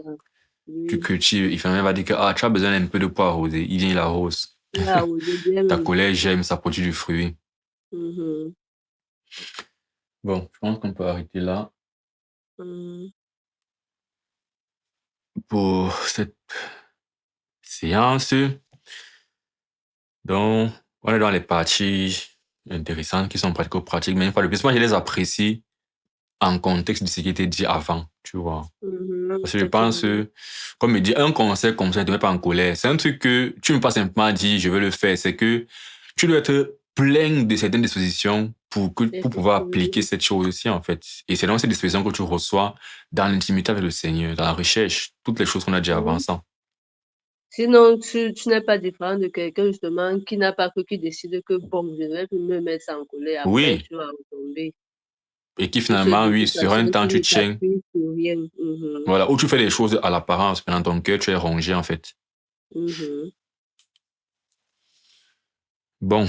Tu cultives. Il va dire que tu as besoin d'un peu de poids arroser. Il vient, il arrose. Ta colère, j'aime, ça produit du fruit. Bon, je pense qu'on peut arrêter là. Pour cette séance. Donc, on est dans les parties intéressantes qui sont pratico-pratiques, mais une fois de plus, moi, je les apprécie en contexte de ce qui était dit avant, tu vois. Parce que je pense, comme il dit, un conseil comme ça, ne te mets pas en colère. C'est un truc que tu ne peux pas simplement dire, je veux le faire. C'est que tu dois être plein de certaines dispositions pour pouvoir appliquer Effectivement. cette chose aussi, en fait. Et c'est dans cette disposition que tu reçois dans l'intimité avec le Seigneur, dans la recherche, toutes les choses qu'on a dit avant Mhm. ça. Sinon, tu n'es pas différent de quelqu'un justement qui n'a pas cru, qui décide que bon, je vais me mettre en colère. Après, Oui. tu vas retomber. Et qui Puisque finalement, de oui, toute sur façon, un temps, tu tu ne tiens. t'appuies sur rien. Mhm. Voilà, où tu fais les choses à l'apparence, mais dans ton cœur, tu es rongé, en fait. Mhm. Bon,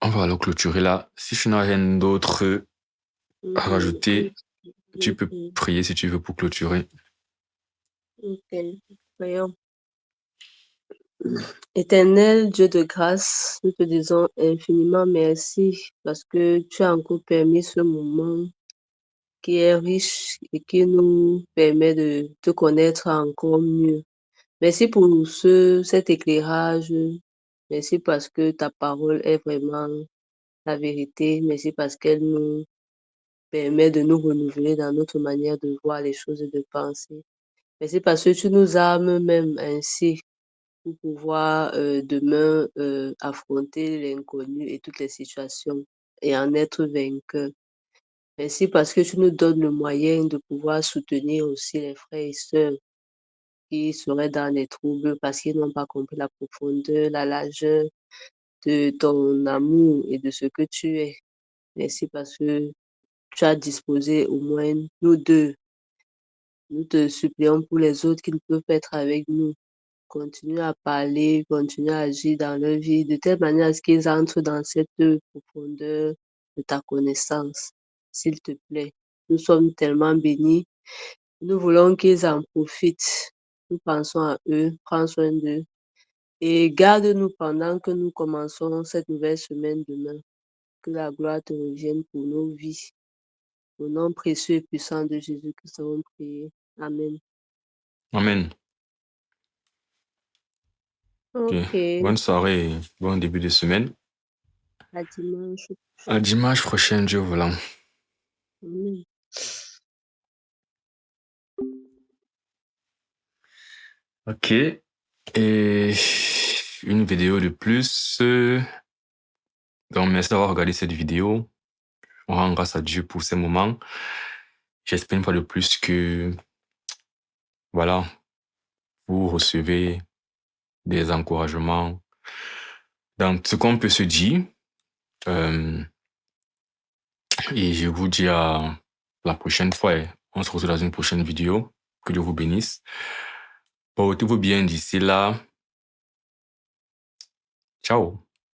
on va alors clôturer là. Si tu n'as rien d'autre à Mhm. rajouter, tu peux Mhm. prier si tu veux pour clôturer. Ok. Voyons. Éternel Dieu de grâce, nous te disons infiniment merci parce que tu as encore permis ce moment qui est riche et qui nous permet de te connaître encore mieux. Merci pour cet éclairage. Merci parce que ta parole est vraiment la vérité. Merci parce qu'elle nous permet de nous renouveler dans notre manière de voir les choses et de penser. Merci parce que tu nous armes même ainsi pour pouvoir demain affronter l'inconnu et toutes les situations et en être vainqueur. Merci parce que tu nous donnes le moyen de pouvoir soutenir aussi les frères et sœurs qui seraient dans les troubles parce qu'ils n'ont pas compris la profondeur, la largeur de ton amour et de ce que tu es. Merci parce que tu as disposé au moins nous deux. Nous te supplions pour les autres qui ne peuvent pas être avec nous. Continue à parler, continue à agir dans leur vie de telle manière à ce qu'ils entrent dans cette profondeur de ta connaissance. S'il te plaît, nous sommes tellement bénis. Nous voulons qu'ils en profitent. Nous pensons à eux, prends soin d'eux et garde-nous pendant que nous commençons cette nouvelle semaine demain. Que la gloire te revienne pour nos vies. Au nom précieux et puissant de Jésus que nous avons prié. Amen. Amen. Ok. Ok, Bonne soirée et bon début de semaine. à dimanche À prochain. dimanche prochain, Dieu voulant. Amen. Ok. Et une vidéo de plus. Donc, merci d'avoir regardé cette vidéo. On rend grâce à Dieu pour ces moments. J'espère une fois de plus que, voilà, vous recevez des encouragements dans ce qu'on peut se dire. Et je vous dis à la prochaine fois. On se retrouve dans une prochaine vidéo. Que Dieu vous bénisse. Portez-vous bien d'ici là. Ciao.